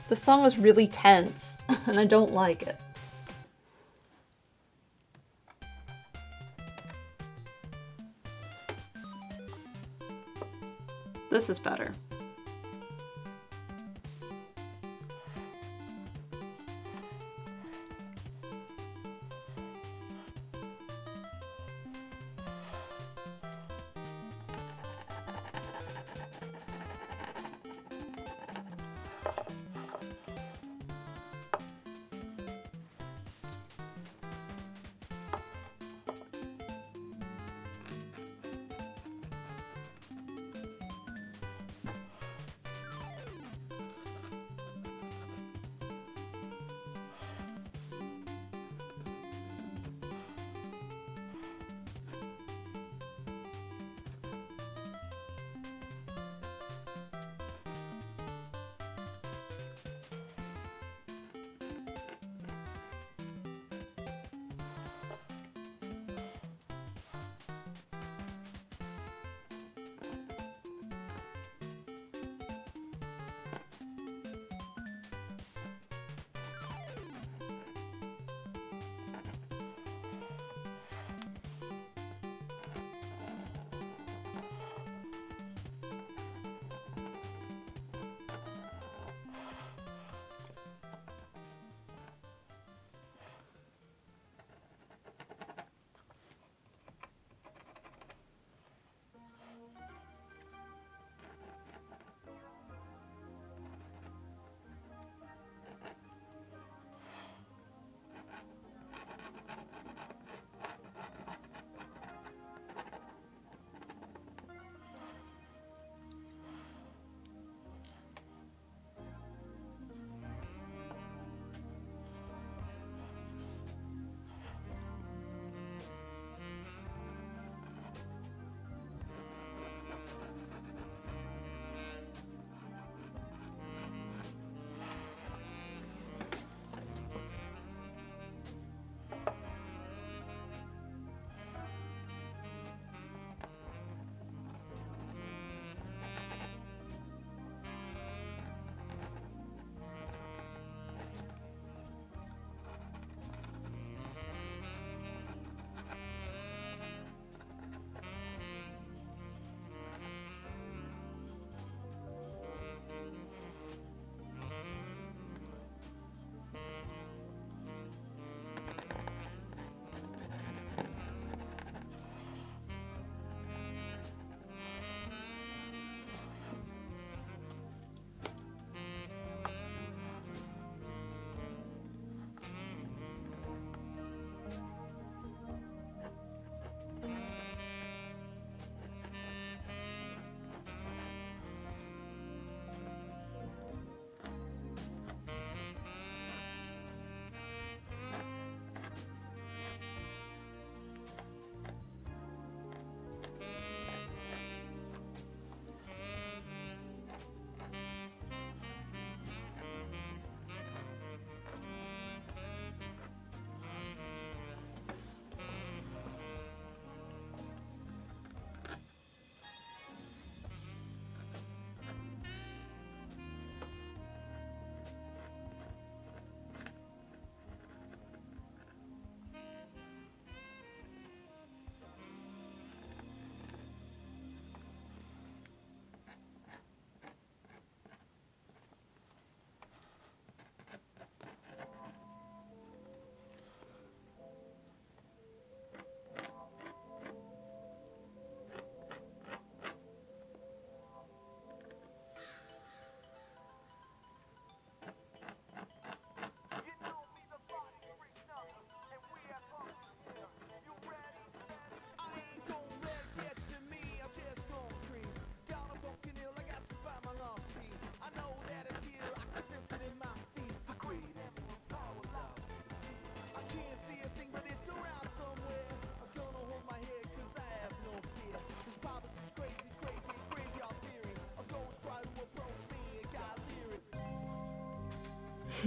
The song was really tense, and I don't like it. This is better.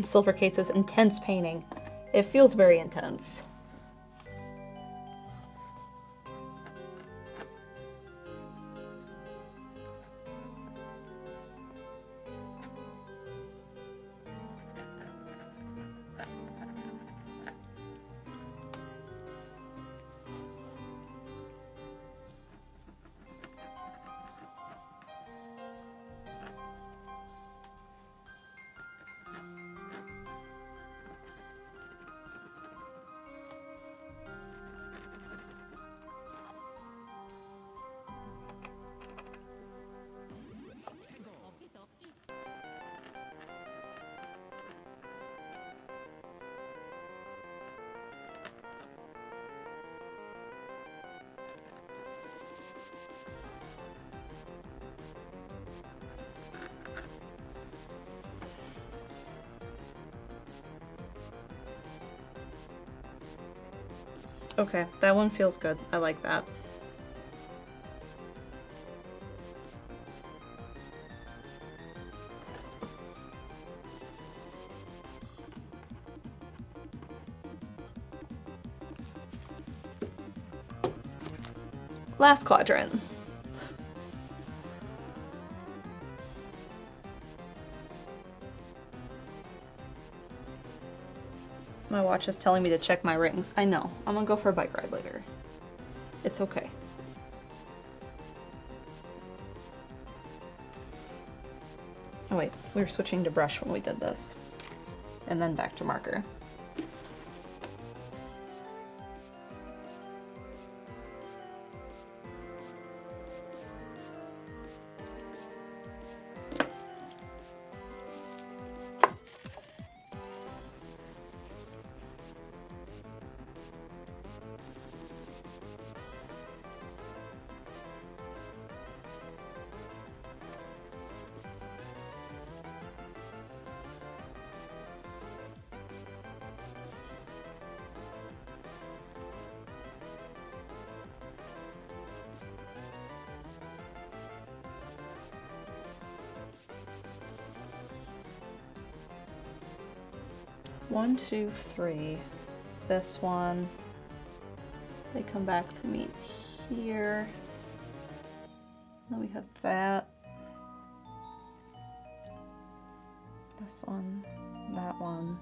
Silver Case's intense painting. It feels very intense. Okay, that one feels good. I like that. Last quadrant. My watch is telling me to check my rings. I know. I'm gonna go for a bike ride later. It's okay. Oh wait, we were switching to brush when we did this. And then back to marker. One, two, three. This one. They come back to meet here. Then we have that. This one. That one.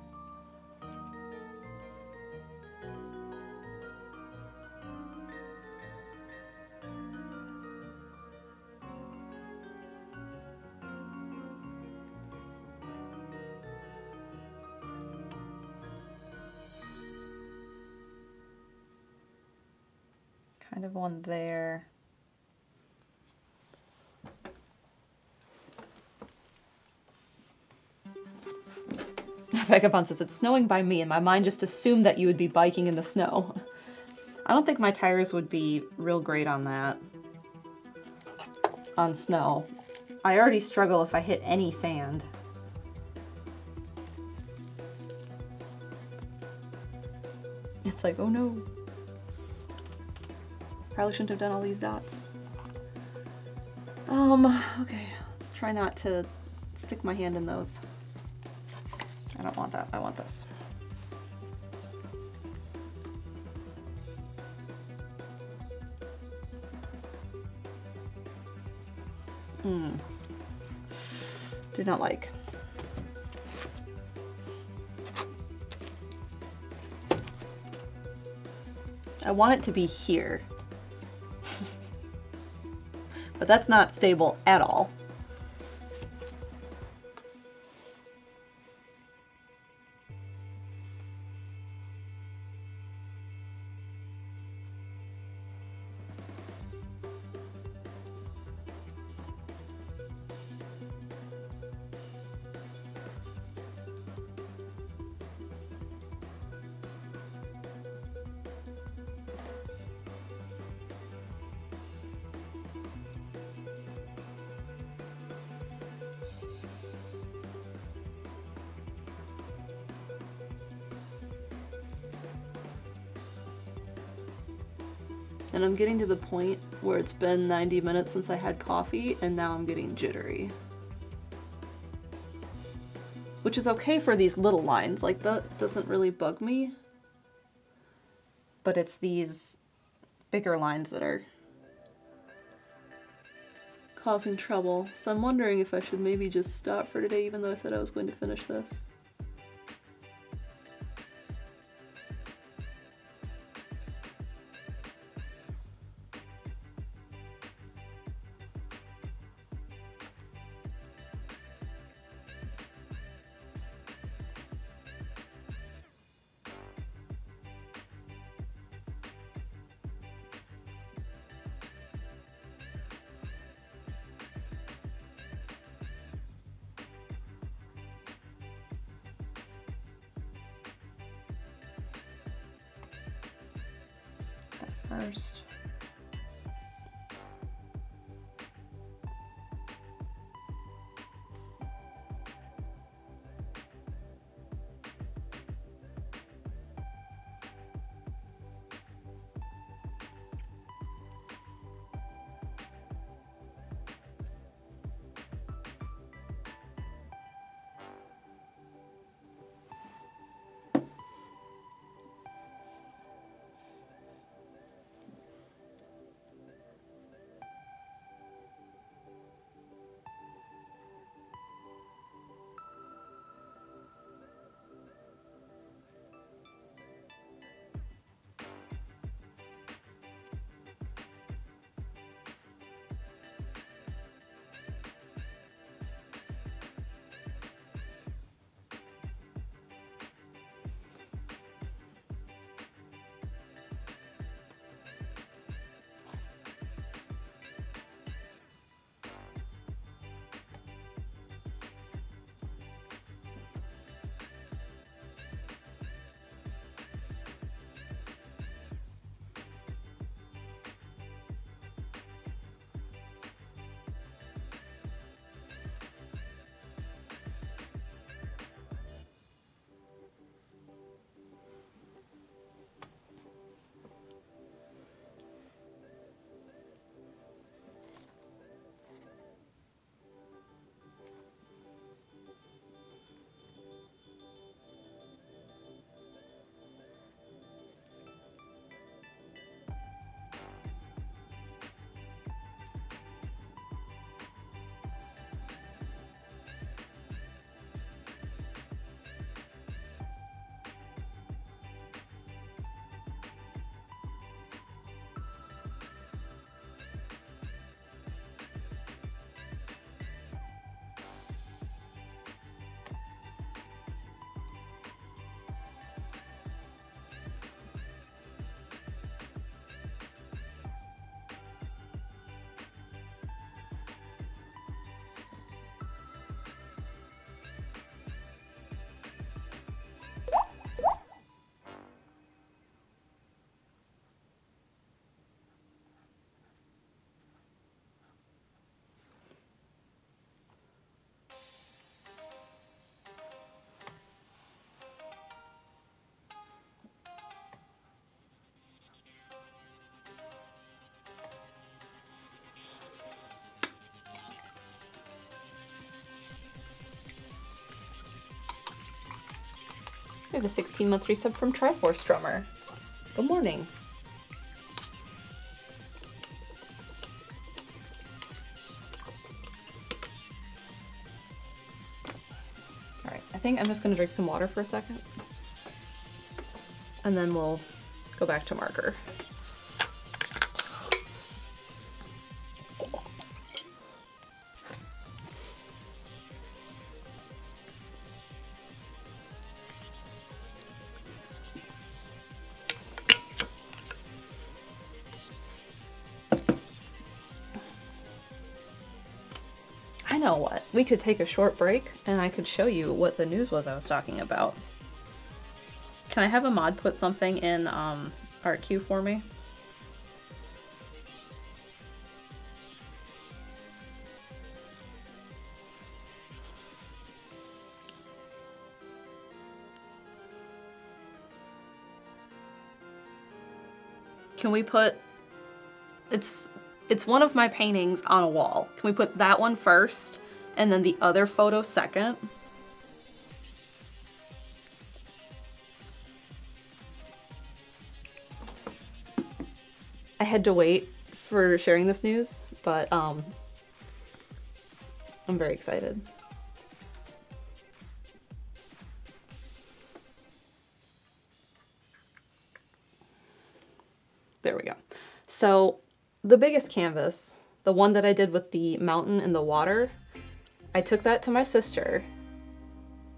Kind of one there. Vagabond says, it's snowing by me, and my mind just assumed that you would be biking in the snow. I don't think my tires would be real great on that. On snow. I already struggle if I hit any sand. It's like, oh no. Probably shouldn't have done all these dots. Okay, let's try not to stick my hand in those. I don't want that, I want this. Do not like. I want it to be here. But that's not stable at all. And I'm getting to the point where it's been 90 minutes since I had coffee, and now I'm getting jittery. Which is okay for these little lines, like that doesn't really bug me. But it's these bigger lines that are causing trouble. So I'm wondering if I should maybe just stop for today, even though I said I was going to finish this. First. We have a 16-month resub from Triforce Drummer. Good morning. Alright, I think I'm just going to drink some water for a second. And then we'll go back to marker. I know what. We could take a short break and I could show you what the news was I was talking about. Can I have a mod put something in art queue for me? Can we put, it's one of my paintings on a wall. Can we put that one first and then the other photo second? I had to wait for sharing this news, but I'm very excited. There we go. So the biggest canvas, the one that I did with the mountain and the water, I took that to my sister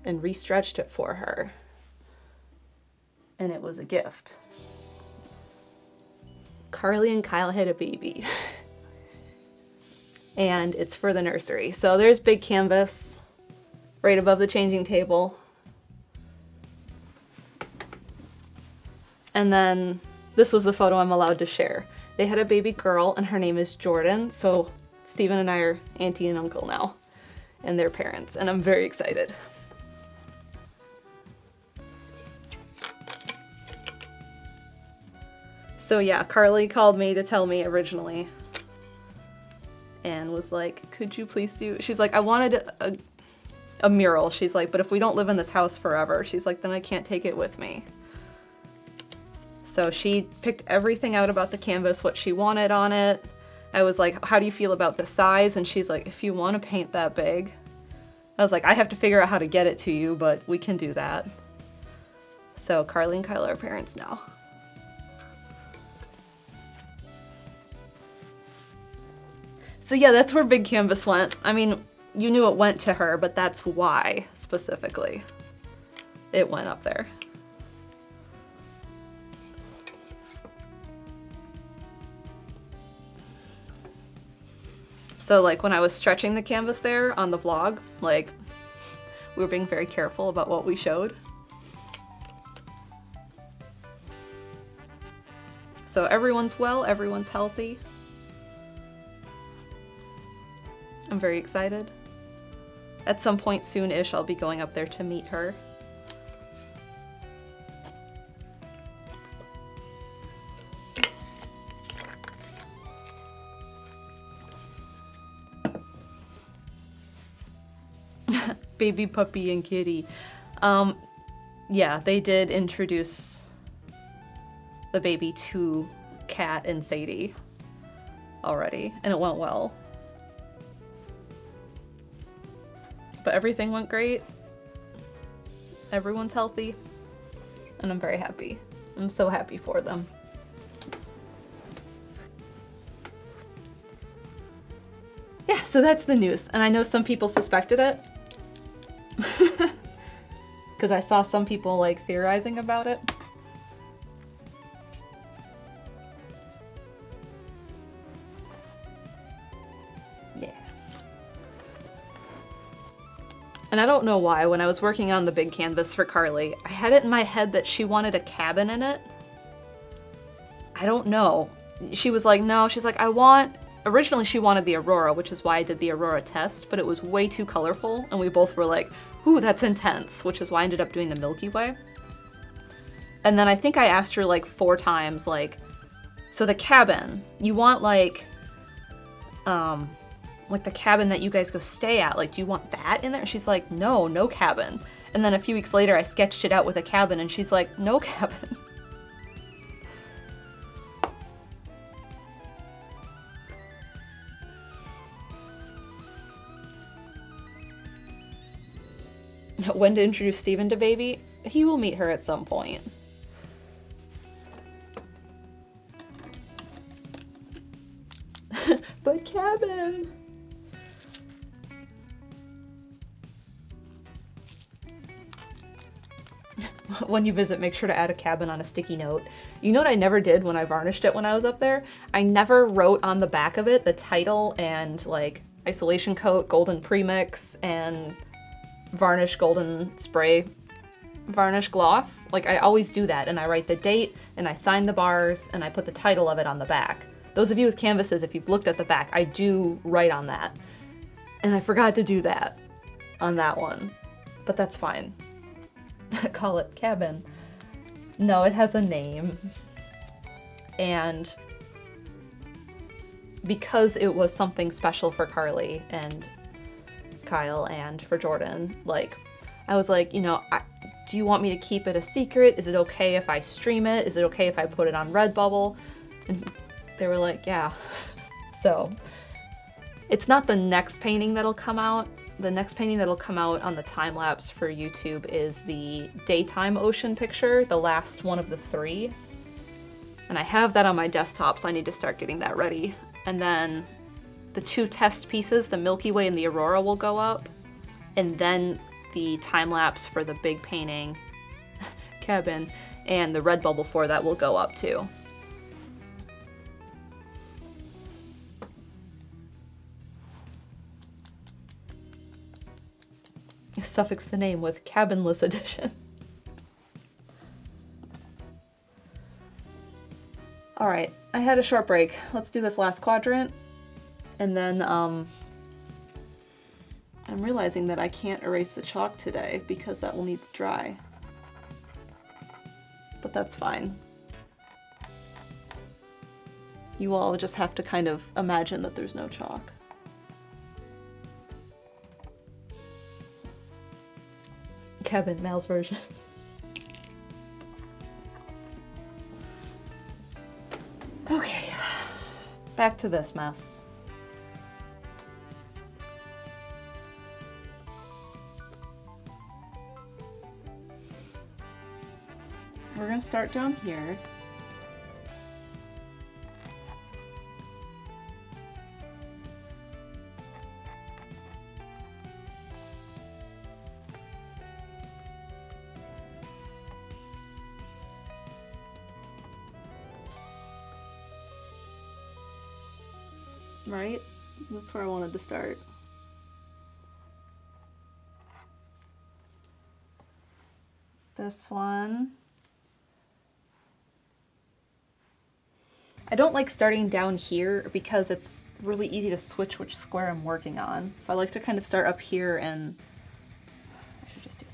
and restretched it for her. And it was a gift. Carly and Kyle had a baby. And it's for the nursery. So there's big canvas right above the changing table. And then this was the photo I'm allowed to share. They had a baby girl and her name is Jordan. So Steven and I are auntie and uncle now and their parents. And I'm very excited. So yeah, Carly called me to tell me originally and was like, could you please do, she's like, I wanted a mural. She's like, but if we don't live in this house forever, she's like, then I can't take it with me. So she picked everything out about the canvas, what she wanted on it. I was like, how do you feel about the size? And she's like, if you want to paint that big. I was like, I have to figure out how to get it to you, but we can do that. So Carly and Kyle are parents now. So yeah, that's where Big Canvas went. I mean, you knew it went to her, but that's why, specifically, it went up there. So like when I was stretching the canvas there on the vlog, like we were being very careful about what we showed. So everyone's well, everyone's healthy. I'm very excited. At some point soon-ish, I'll be going up there to meet her. Baby puppy and kitty. Yeah, they did introduce the baby to Kat and Sadie already, and it went well. But everything went great. Everyone's healthy. And I'm very happy. I'm so happy for them. Yeah, so that's the news. And I know some people suspected it. Because I saw some people like theorizing about it. And I don't know why, when I was working on the big canvas for Carly, I had it in my head that she wanted a cabin in it. I don't know. She was like, no, she's like, originally she wanted the Aurora, which is why I did the Aurora test, but it was way too colorful, and we both were like, ooh, that's intense, which is why I ended up doing the Milky Way. And then I think I asked her like 4 times, like, so the cabin, you want like the cabin that you guys go stay at, like, do you want that in there? And she's like, no cabin. And then a few weeks later, I sketched it out with a cabin, and she's like, no cabin. When to introduce Steven to baby? He will meet her at some point. But cabin! When you visit, make sure to add a cabin on a sticky note. You know what I never did when I varnished it when I was up there? I never wrote on the back of it the title and like isolation coat, golden premix, and varnish golden spray varnish gloss. Like I always do that, and I write the date and I sign the bars and I put the title of it on the back. Those of you with canvases, if you've looked at the back, I do write on that. And I forgot to do that on that one, but that's fine. Call it cabin. No, it has a name. And because it was something special for Carly and Kyle and for Jordan, like, I was like, you know, do you want me to keep it a secret? Is it okay if I stream it? Is it okay if I put it on Redbubble? And they were like, yeah. So it's not the next painting that'll come out. The next painting that'll come out on the time lapse for YouTube is the daytime ocean picture, the last one of the 3. And I have that on my desktop, so I need to start getting that ready. And then the 2 test pieces, the Milky Way and the Aurora, will go up. And then the time lapse for the big painting, cabin, and the Redbubble for that will go up too. Suffix the name with cabinless edition. All right, I had a short break. Let's do this last quadrant. And then I'm realizing that I can't erase the chalk today because that will need to dry. But that's fine. You all just have to kind of imagine that there's no chalk. Kevin, Mal's version. Okay, back to this mess. We're gonna start down here. Right? That's where I wanted to start. This one. I don't like starting down here because it's really easy to switch which square I'm working on. So I like to kind of start up here, and I should just do that.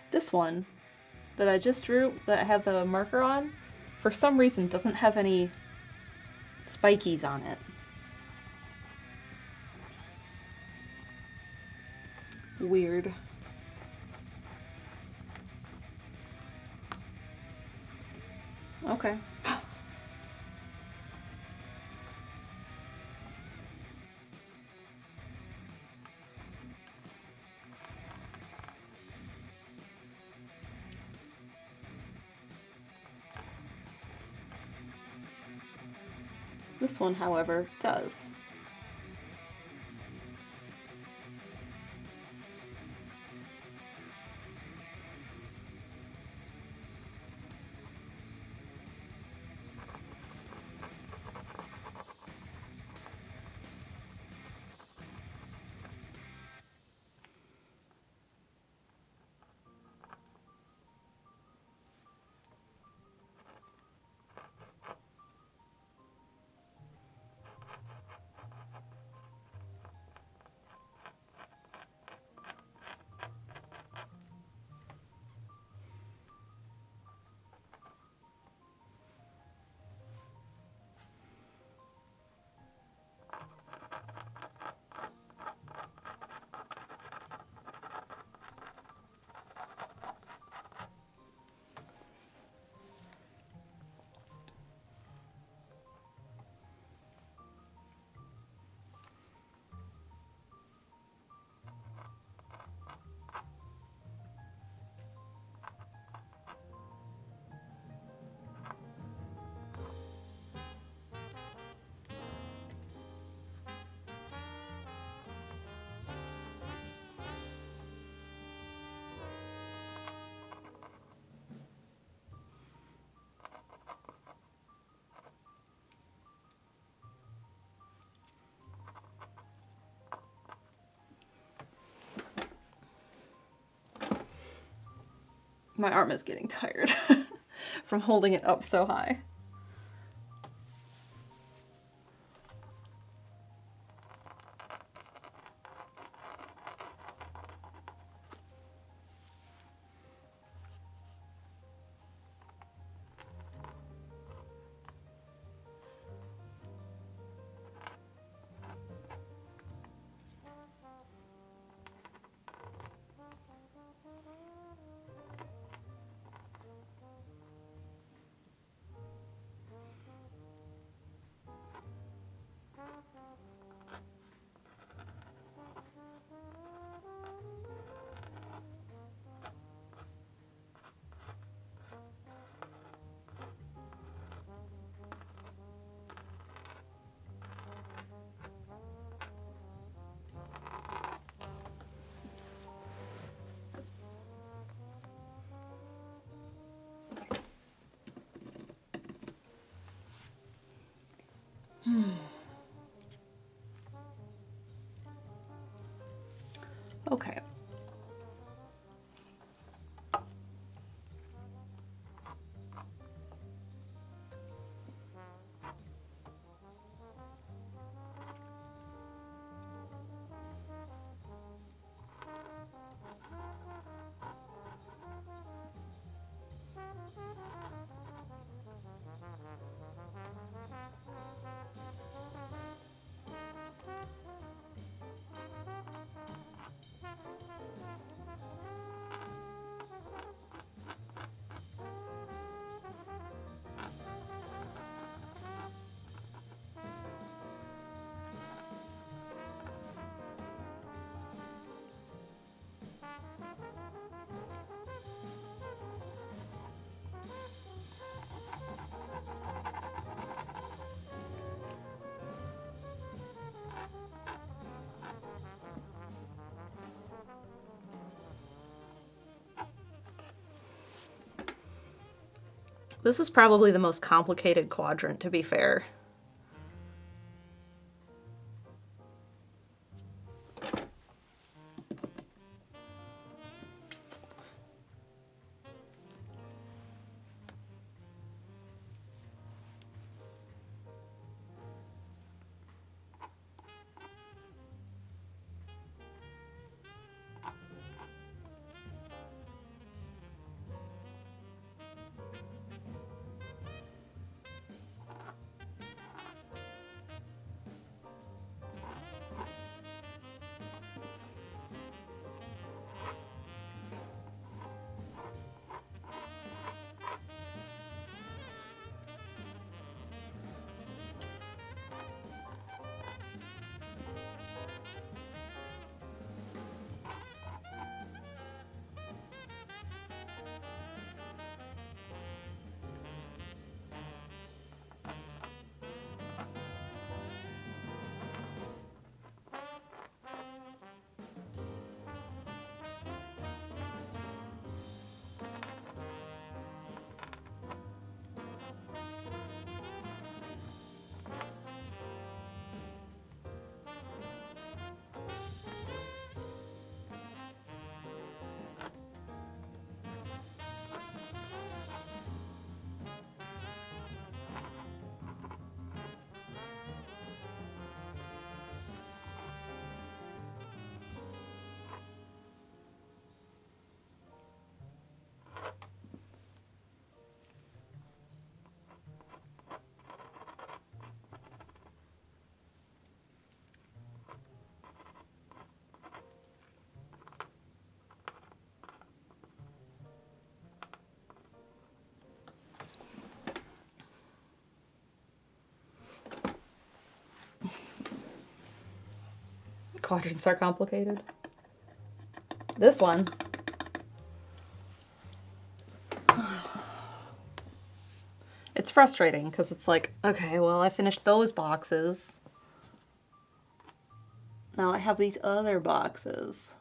This one that I just drew, that I have the marker on, for some reason doesn't have any spikies on it. Weird. Okay. This one, however, does. My arm is getting tired from holding it up so high. Okay. This is probably the most complicated quadrant, to be fair. Quadrants are complicated. This one. It's frustrating because it's like, okay, well, I finished those boxes. Now I have these other boxes.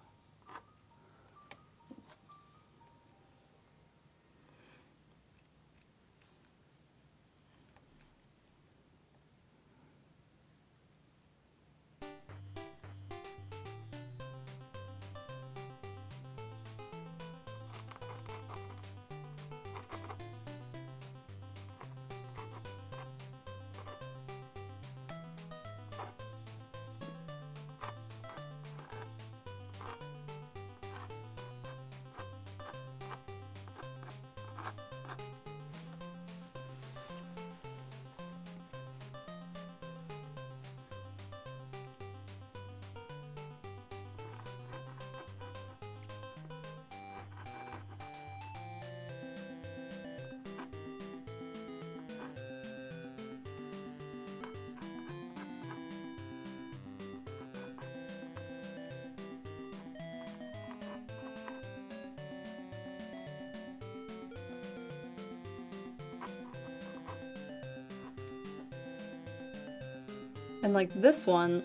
And like this one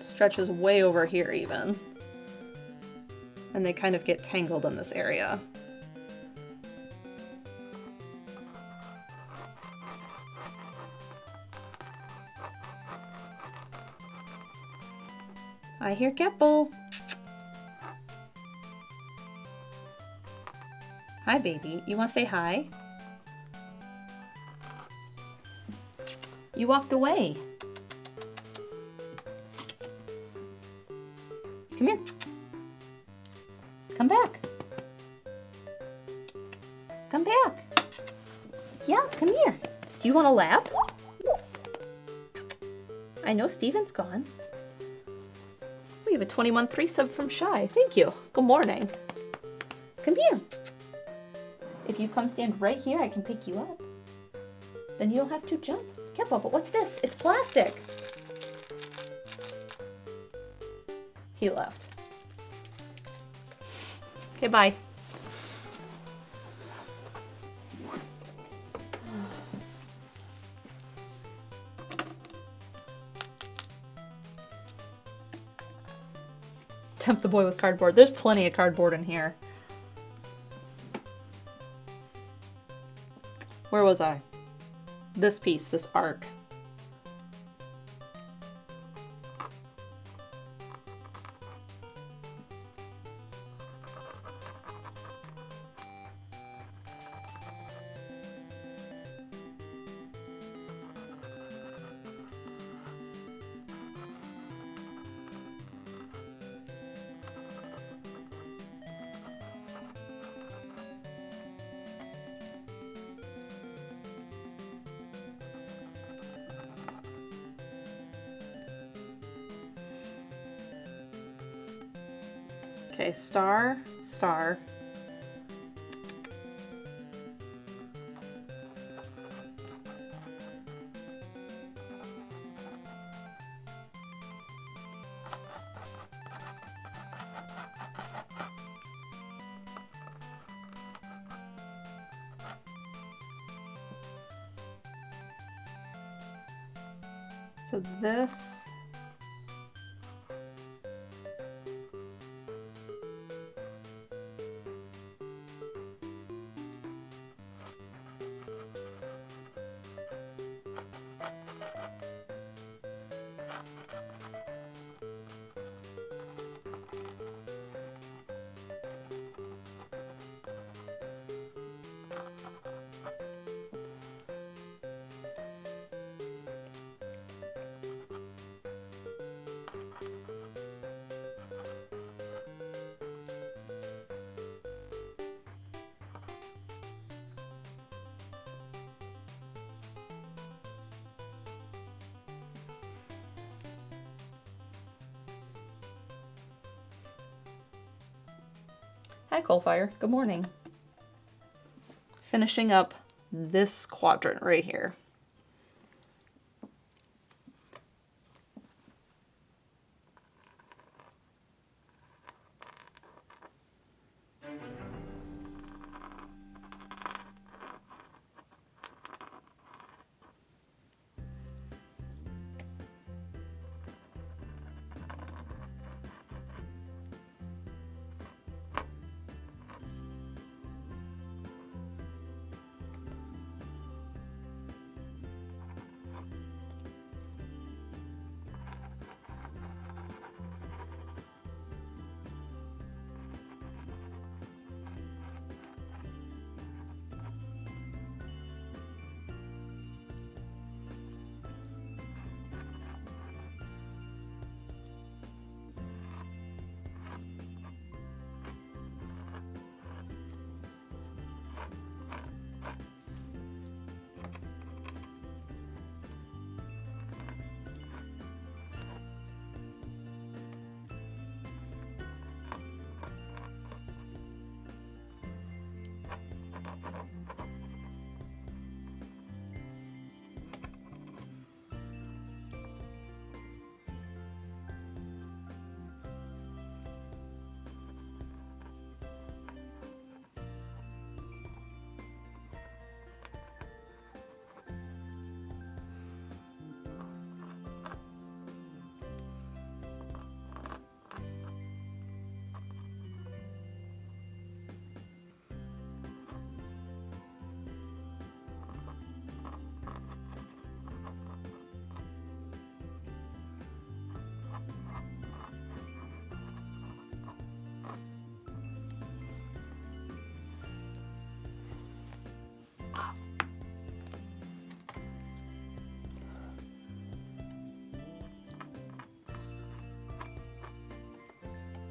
stretches way over here even. And they kind of get tangled in this area. I hear Keppel. Hi, baby. You want to say hi? You walked away. Come here. Come back. Come back. Yeah, come here. Do you want a lap? I know Steven's gone. We have a 21 3-sub from Shy. Thank you. Good morning. Come here. If you come stand right here, I can pick you up. Then you don't have to jump. Careful, but what's this? It's plastic. He left. Okay, bye. Tempt the boy with cardboard. There's plenty of cardboard in here. Where was I? This piece, this arc. Okay, star, star. So this. Hi, Coalfire. Good morning. Finishing up this quadrant right here.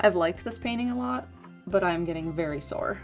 I've liked this painting a lot, but I'm getting very sore.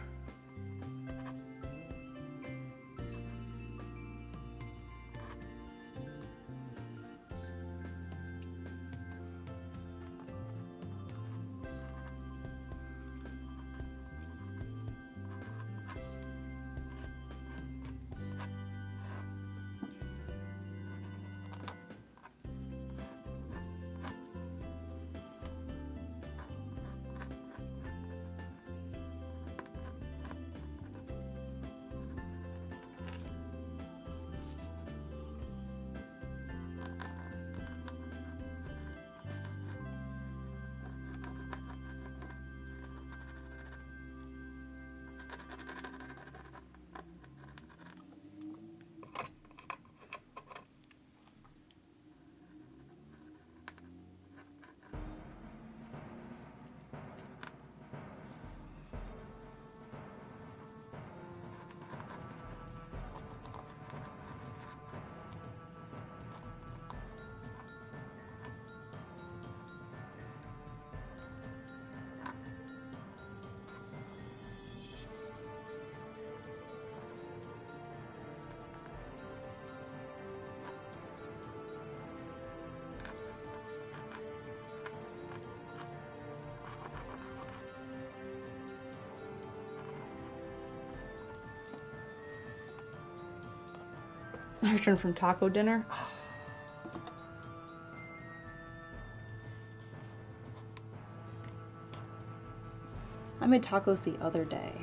I returned from taco dinner. I made tacos the other day.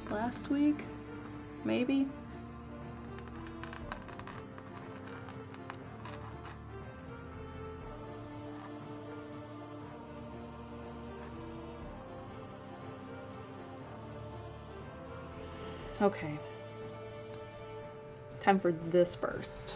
Last week? Maybe? Okay. Time for this burst.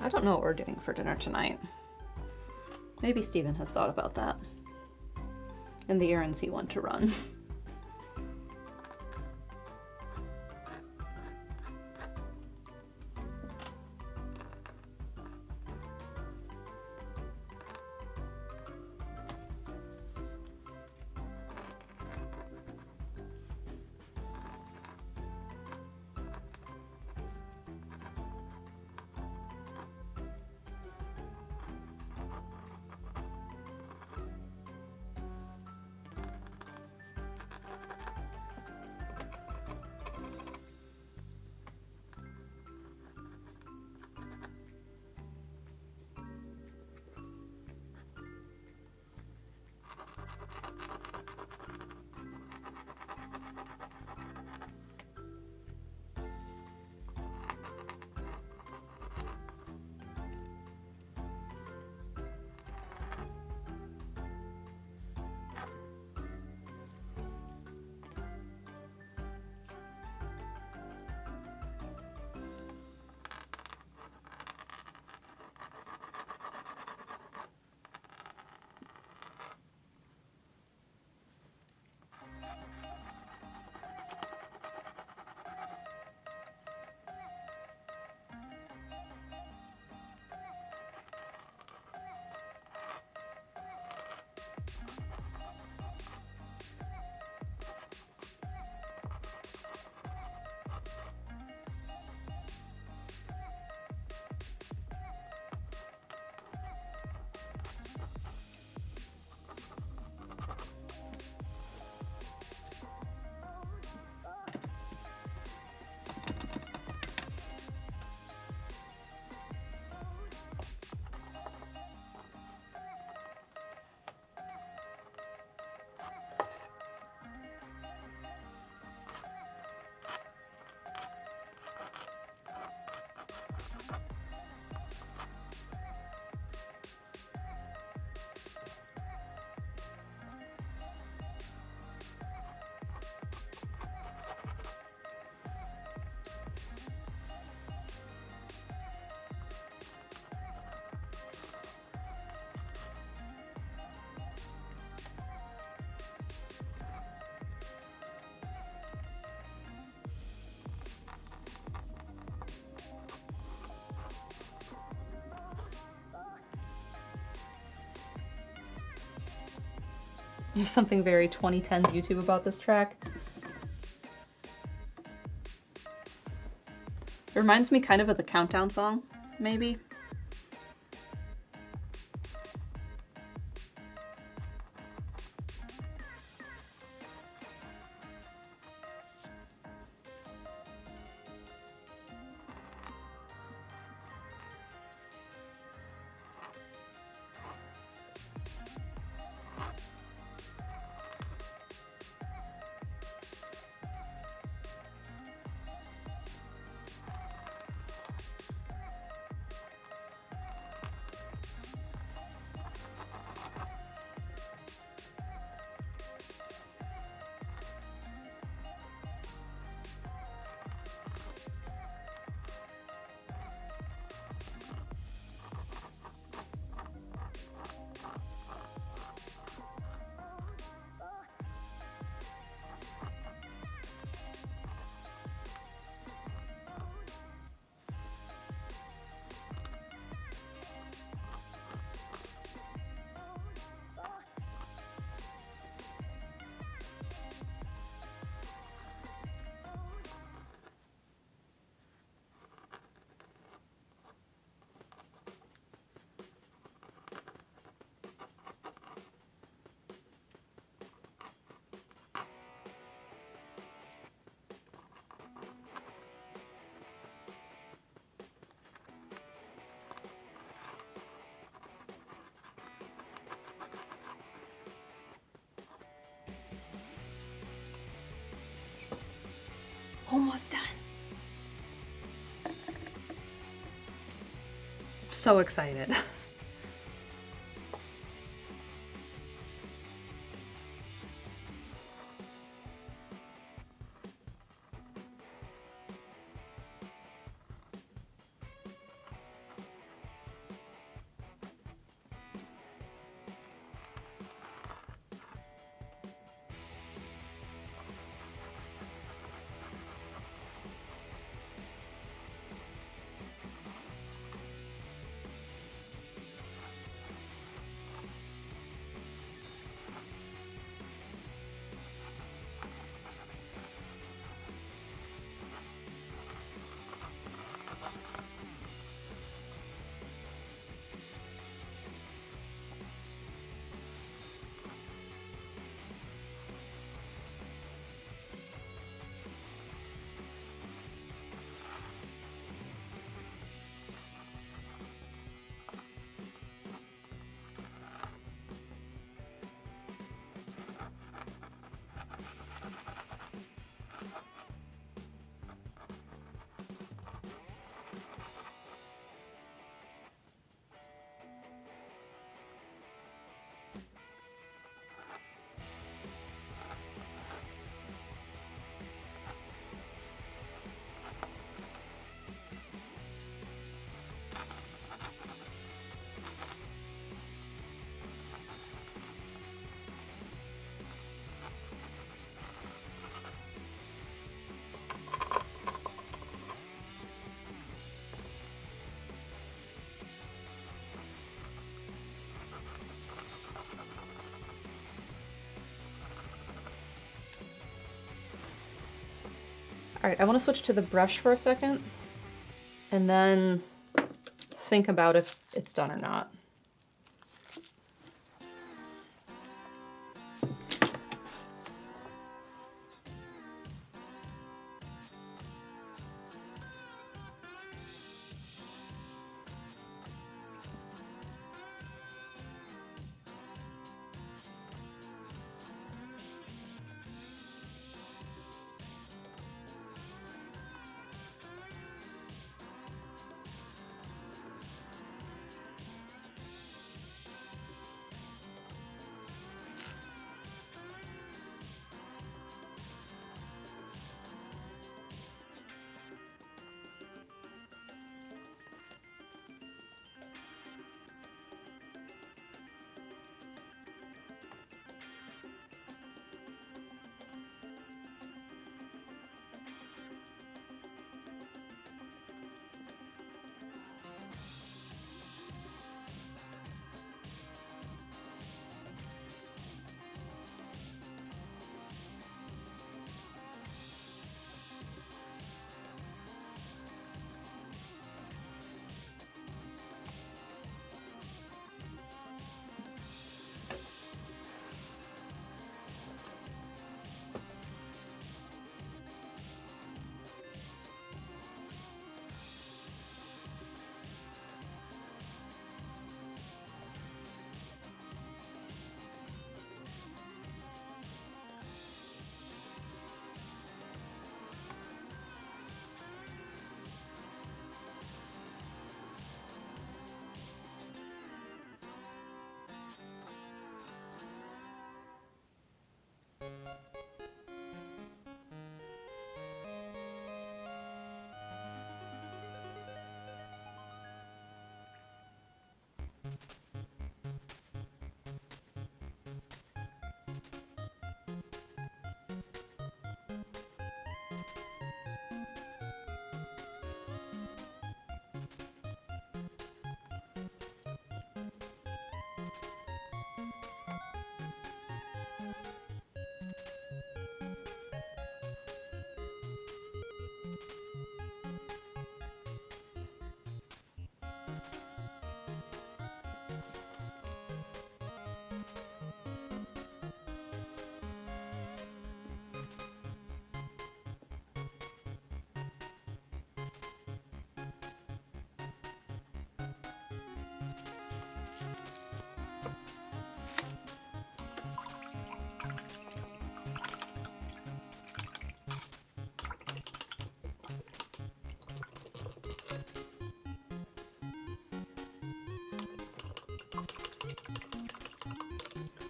I don't know what we're doing for dinner tonight. Maybe Steven has thought about that. And the errands he wants to run. There's something very 2010s YouTube about this track. It reminds me kind of the Countdown song, maybe. Almost done. So excited. All right, I want to switch to the brush for a second and then think about if it's done or not.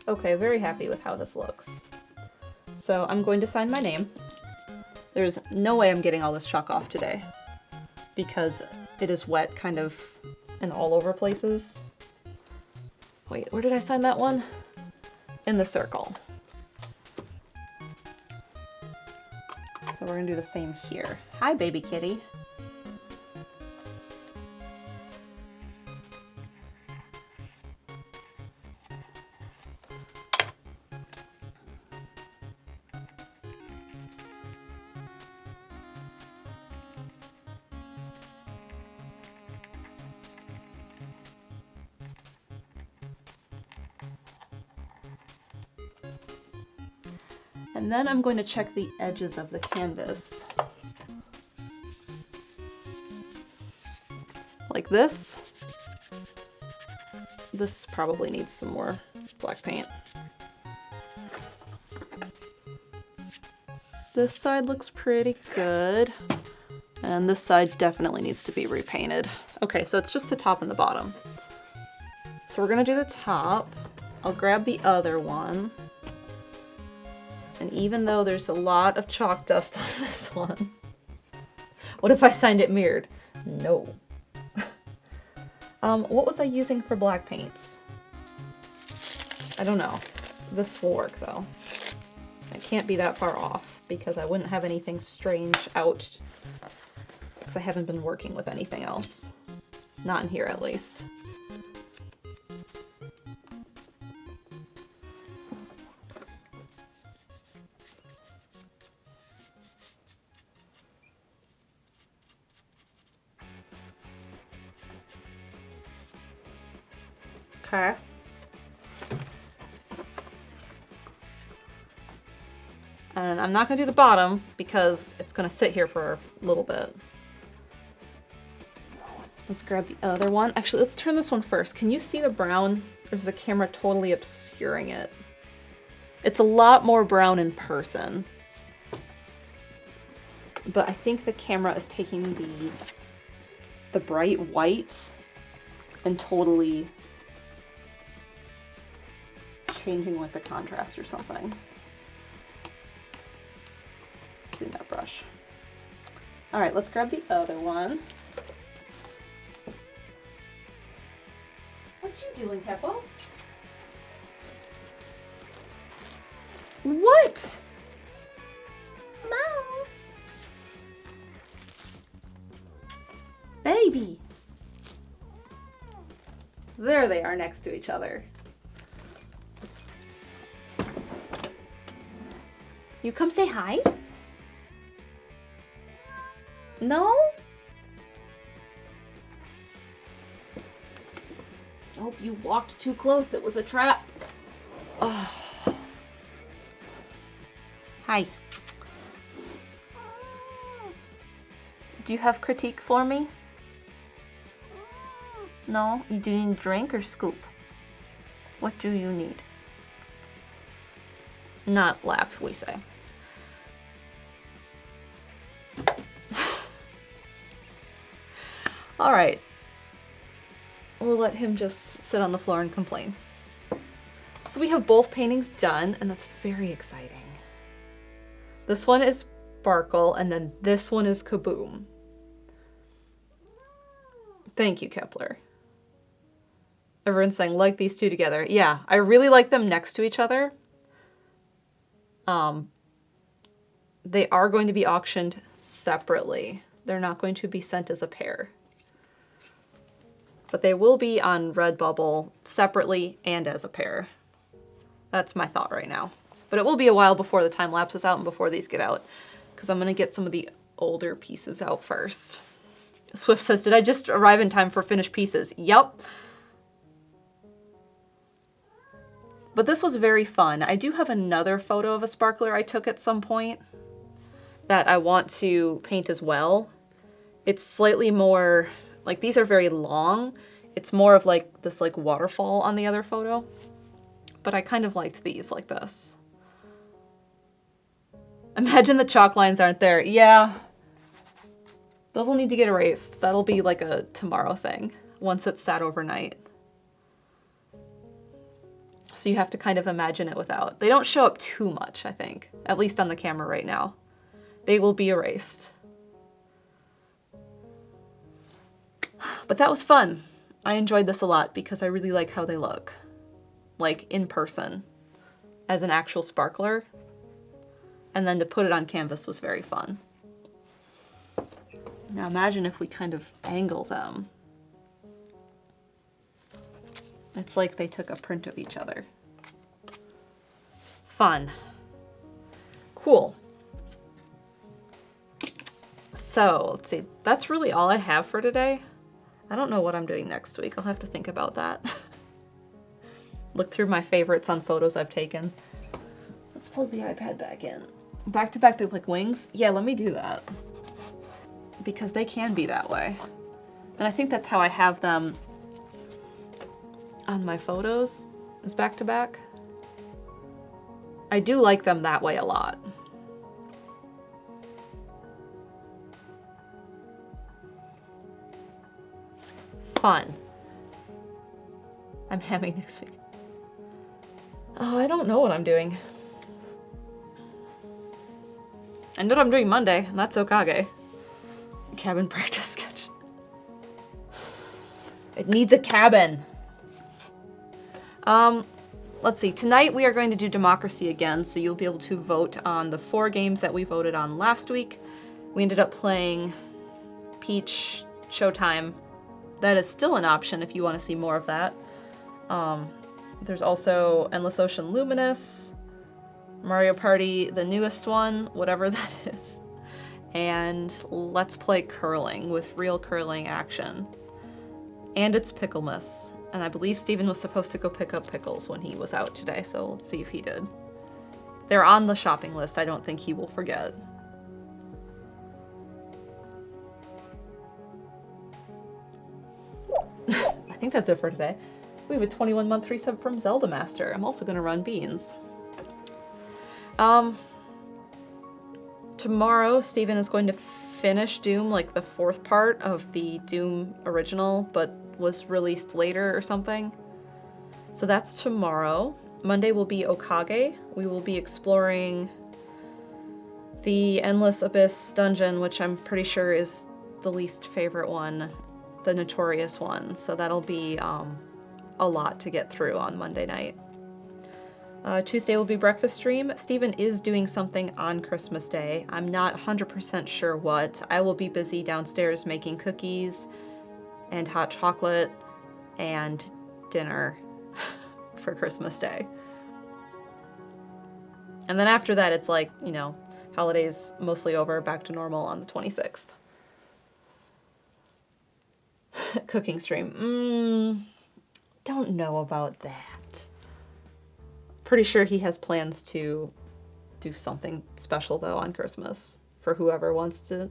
Okay, very happy with how this looks. So I'm going to sign my name. There's no way I'm getting all this chalk off today because it is wet kind of in all over places. Wait, where did I sign that one? In the circle. So we're gonna do the same here. Hi, baby kitty. And then I'm going to check the edges of the canvas. Like this. This probably needs some more black paint. This side looks pretty good. And this side definitely needs to be repainted. Okay, so it's just the top and the bottom. So we're gonna do the top. I'll grab the other one. And even though there's a lot of chalk dust on this one, what if I signed it mirrored? No. What was I using for black paints? I don't know. This will work though. I can't be that far off because I wouldn't have anything strange out because I haven't been working with anything else. Not in here at least. Okay. And I'm not going to do the bottom because it's going to sit here for a little bit. Let's grab the other one. Actually, let's turn this one first. Can you see the brown? Or is the camera totally obscuring it? It's a lot more brown in person. But I think the camera is taking the bright white and totally changing with the contrast or something. Clean that brush. All right, let's grab the other one. What you doing, Peppo? What? Mom. Baby. There they are next to each other. You come say hi? No? Oh, you walked too close. It was a trap. Oh. Hi. Do you have critique for me? No? You do need drink or scoop? What do you need? Not lap, we say. All right. We'll let him just sit on the floor and complain. So we have both paintings done, and that's very exciting. This one is Sparkle, and then this one is Kaboom. Thank you, Kepler. Everyone's saying, like these two together. Yeah, I really like them next to each other. They are going to be auctioned separately. They're not going to be sent as a pair. But they will be on Redbubble separately and as a pair. That's my thought right now. But it will be a while before the time lapse is out and before these get out, because I'm going to get some of the older pieces out first. Swift says, did I just arrive in time for finished pieces? Yup. But this was very fun. I do have another photo of a sparkler I took at some point that I want to paint as well. It's slightly more, like these are very long. It's more of like this like waterfall on the other photo. But I kind of liked these like this. Imagine the chalk lines aren't there. Yeah. Those will need to get erased. That'll be like a tomorrow thing once it's sat overnight. So you have to kind of imagine it without. They don't show up too much, I think, at least on the camera right now. They will be erased. But that was fun. I enjoyed this a lot because I really like how they look. Like in person, as an actual sparkler. And then to put it on canvas was very fun. Now imagine if we kind of angle them. It's like they took a print of each other. Fun. Cool. So, let's see. That's really all I have for today. I don't know what I'm doing next week. I'll have to think about that. Look through my favorites on photos I've taken. Let's plug the iPad back in. Back to back, they look like wings? Yeah, let me do that. Because they can be that way. And I think that's how I have them on my photos, is back to back. I do like them that way a lot. Fun. I'm having next week. Oh, I don't know what I'm doing. I know what I'm doing Monday, and that's Okage. Cabin practice sketch. It needs a cabin. Let's see. Tonight we are going to do democracy again, so you'll be able to vote on the 4 games that we voted on last week. We ended up playing Peach Showtime. That is still an option if you want to see more of that. There's also Endless Ocean Luminous, Mario Party, the newest one, whatever that is, and Let's Play Curling with real curling action. And it's Picklemas. And I believe Steven was supposed to go pick up pickles when he was out today, so let's see if he did. They're on the shopping list. I don't think he will forget. I think that's it for today. We have a 21-month resub from Zelda Master. I'm also going to run beans. Tomorrow, Steven is going to finish Doom, like the 4th part of the Doom original, but was released later or something. So that's tomorrow. Monday will be Okage. We will be exploring the Endless Abyss dungeon, which I'm pretty sure is the least favorite one, the notorious one. So that'll be a lot to get through on Monday night. Tuesday will be breakfast stream. Steven is doing something on Christmas Day. I'm not 100% sure what. I will be busy downstairs making cookies and hot chocolate and dinner for Christmas Day. And then after that, it's like, you know, holidays mostly over, back to normal on the 26th. Cooking stream. Don't know about that. Pretty sure he has plans to do something special, though, on Christmas for whoever wants to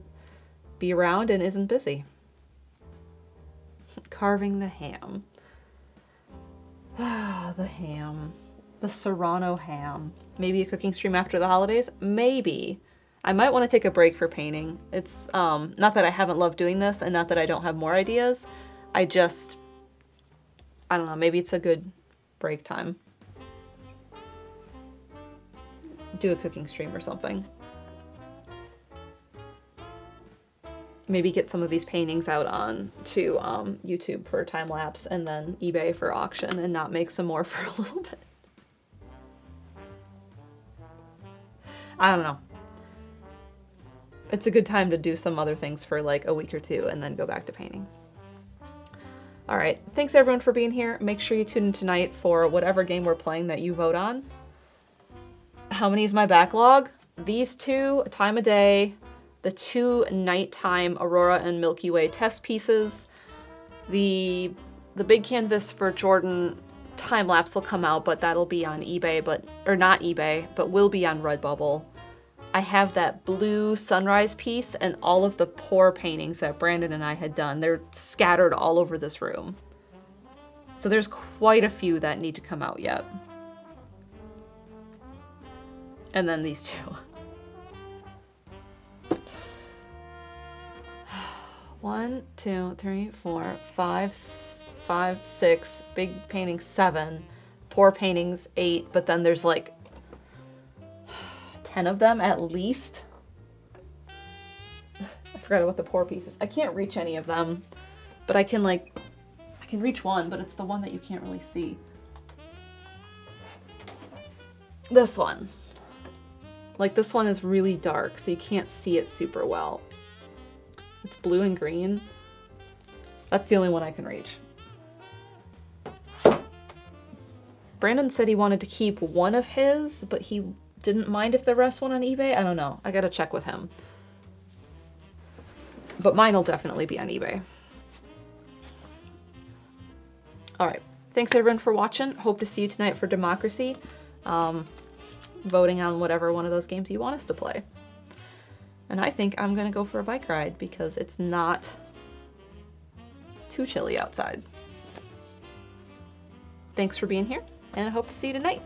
be around and isn't busy. Carving the ham. Ah, the ham. The Serrano ham. Maybe a cooking stream after the holidays? Maybe. I might want to take a break for painting. It's, not that I haven't loved doing this and not that I don't have more ideas. I don't know, maybe it's a good break time. Do a cooking stream or something. Maybe get some of these paintings out on to YouTube for time lapse and then eBay for auction and not make some more for a little bit. I don't know. It's a good time to do some other things for like a week or two and then go back to painting. All right, thanks everyone for being here. Make sure you tune in tonight for whatever game we're playing that you vote on. How many is my backlog? These 2, Time of Day, the 2 nighttime Aurora and Milky Way test pieces. The big canvas for Jordan time lapse will come out, but that'll be on eBay, or not eBay, but will be on Redbubble. I have that blue sunrise piece and all of the pour paintings that Brandon and I had done. They're scattered all over this room. So there's quite a few that need to come out yet. And then these 2. 1, 2, 3, 4, 5, 6, big painting 7, Pour paintings, 8, but then there's like 10 of them at least. I forgot what the pour piece is. I can't reach any of them, but I can reach one, but it's the one that you can't really see. This one. Like, this one is really dark, so you can't see it super well. It's blue and green. That's the only one I can reach. Brandon said he wanted to keep one of his, but he didn't mind if the rest went on eBay. I don't know. I gotta check with him. But mine will definitely be on eBay. Alright. Thanks everyone for watching. Hope to see you tonight for Democracy. Voting on whatever one of those games you want us to play. And I think I'm gonna go for a bike ride because it's not too chilly outside. Thanks for being here, and I hope to see you tonight.